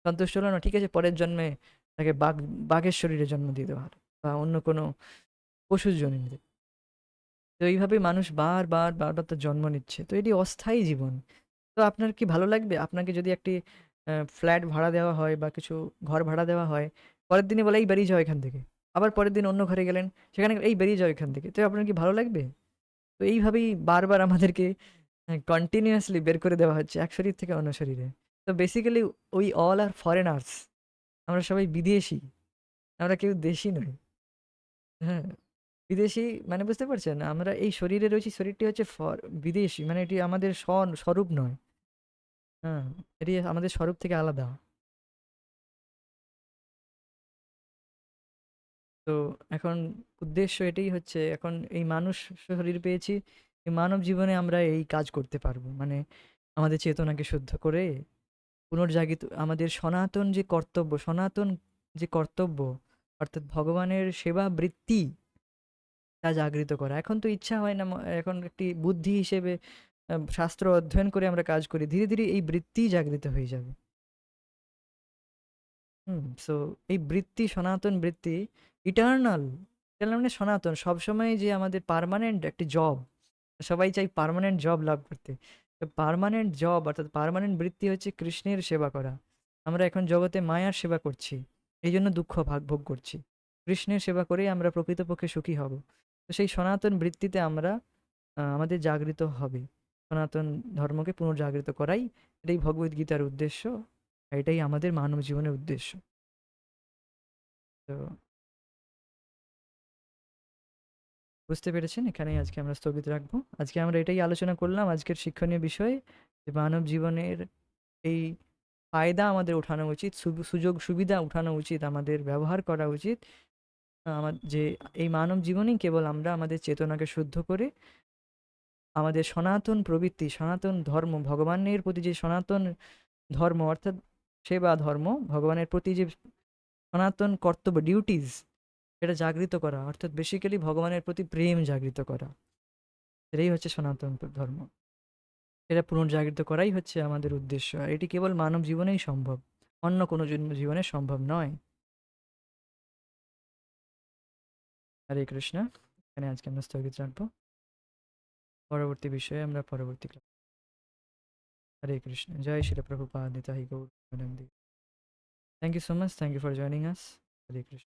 সন্তুষ্ট হলাম না। ঠিক আছে, পরের জন্মে তাকে বাঘের শরীরে জন্ম দিতে পারে, বা অন্য কোনো পশুর জন্ম দিতে। তো এইভাবে মানুষ বারবার তো জন্ম নিচ্ছে। তো এটি অস্থায়ী জীবন। তো আপনার কি ভালো লাগবে? আপনাকে যদি একটি ফ্ল্যাট ভাড়া দেওয়া হয় বা কিছু ঘর ভাড়া দেওয়া হয়, পরের দিনই বলে, "এই বেরিয়ে যাও এখান থেকে।" আবার পরের দিন অন্য ঘরে গেলেন, সেখানে, "এই বেরিয়ে যাও এখান থেকে।" তো আপনার কি ভালো লাগবে? তো এইভাবেই বারবার আমাদেরকে কন্টিনিউয়াসলি বের করে দেওয়া হচ্ছে এক শরীর থেকে অন্য শরীরে। তো basically we all are foreigners. আমরা সবাই বিদেশী। আমরা কেউ দেশী নই। হ্যাঁ, বিদেশী মানে বুঝতে পারছেন? আমরা এই শরীরে রয়েছি, শরীরটি হচ্ছে বিদেশী। মানে এটি আমাদের স্বরূপ নয়। হ্যাঁ, এটি আমাদের স্বরূপ থেকে আলাদা। তো এখন উদ্দেশ্য এটাই হচ্ছে, এখন এই মানুষ শরীর পেয়েছি, এই মানব জীবনে আমরা এই কাজ করতে পারবো। মানে আমাদের চেতনাকে শুদ্ধ করে পুনর্জাগিত আমাদের সনাতন যে কর্তব্য, অর্থাৎ ভগবানের সেবা বৃত্তি, তা জাগৃত করা। এখন তো ইচ্ছা হয় না, এখন একটি বুদ্ধি হিসেবে শাস্ত্র অধ্যয়ন করে আমরা কাজ করি। ধীরে ধীরে এই বৃত্তিই জাগৃত হয়ে যাবে। সো এই বৃত্তি, সনাতন বৃত্তি, ইটার্নাল। ইটার্নাল মানে সনাতন, সবসময় যে আমাদের পার্মানেন্ট একটি জব। সবাই চাই পার্মানেন্ট জব লাভ করতে। তো পার্মানেন্ট জব অর্থাৎ পার্মানেন্ট বৃত্তি হচ্ছে কৃষ্ণের সেবা করা। আমরা এখন জগতে মায়ার সেবা করছি, এই জন্য দুঃখ ভোগ করছি। কৃষ্ণের সেবা করেই আমরা প্রকৃতপক্ষে সুখী হব। তো সেই সনাতন বৃত্তিতে আমরা আমাদের জাগৃত হবে। সনাতন ধর্মকে পুনর্জাগৃত করাই, এটাই ভগবদ্গীতার উদ্দেশ্য। এটাই আমাদের মানব জীবনের উদ্দেশ্য। তো বুঝতে পেরেছেন? এখানেই আজকে আমরা স্থগিত রাখবো। আজকে আমরা এটাই আলোচনা করলাম আজকের শিক্ষণীয় বিষয় যে মানব জীবনের এই ফায়দা আমাদের ওঠানো উচিত, সুযোগ সুবিধা উঠানো উচিত, আমাদের ব্যবহার করা উচিত। যে এই মানব জীবনেই কেবল আমরা আমাদের চেতনাকে শুদ্ধ করে আমাদের সনাতন প্রবৃত্তি, সনাতন ধর্ম, ভগবানের প্রতি যে সনাতন ধর্ম অর্থাৎ সেবা ধর্ম, ভগবানের প্রতি যে সনাতন কর্তব্য ডিউটিজ, সেটা জাগৃত করা অর্থাৎ বেসিক্যালি ভগবানের প্রতি প্রেম জাগৃত করা, এটাই হচ্ছে সনাতন ধর্ম। এটা পুনর্জাগৃত করাই হচ্ছে আমাদের উদ্দেশ্য, আর এটি কেবল মানব জীবনেই সম্ভব, অন্য কোনো জীবনে সম্ভব নয়। হরে কৃষ্ণ। এখানে আজকে আমরা স্থগিত রাখবো। পরবর্তী বিষয়ে আমরা পরবর্তী ক্লাস। হরে কৃষ্ণ। জয় শিল প্রভুপাদ। নিতাই গৌর প্রেমানন্দে। Thank you so much, thank you for joining us. Hare Krishna.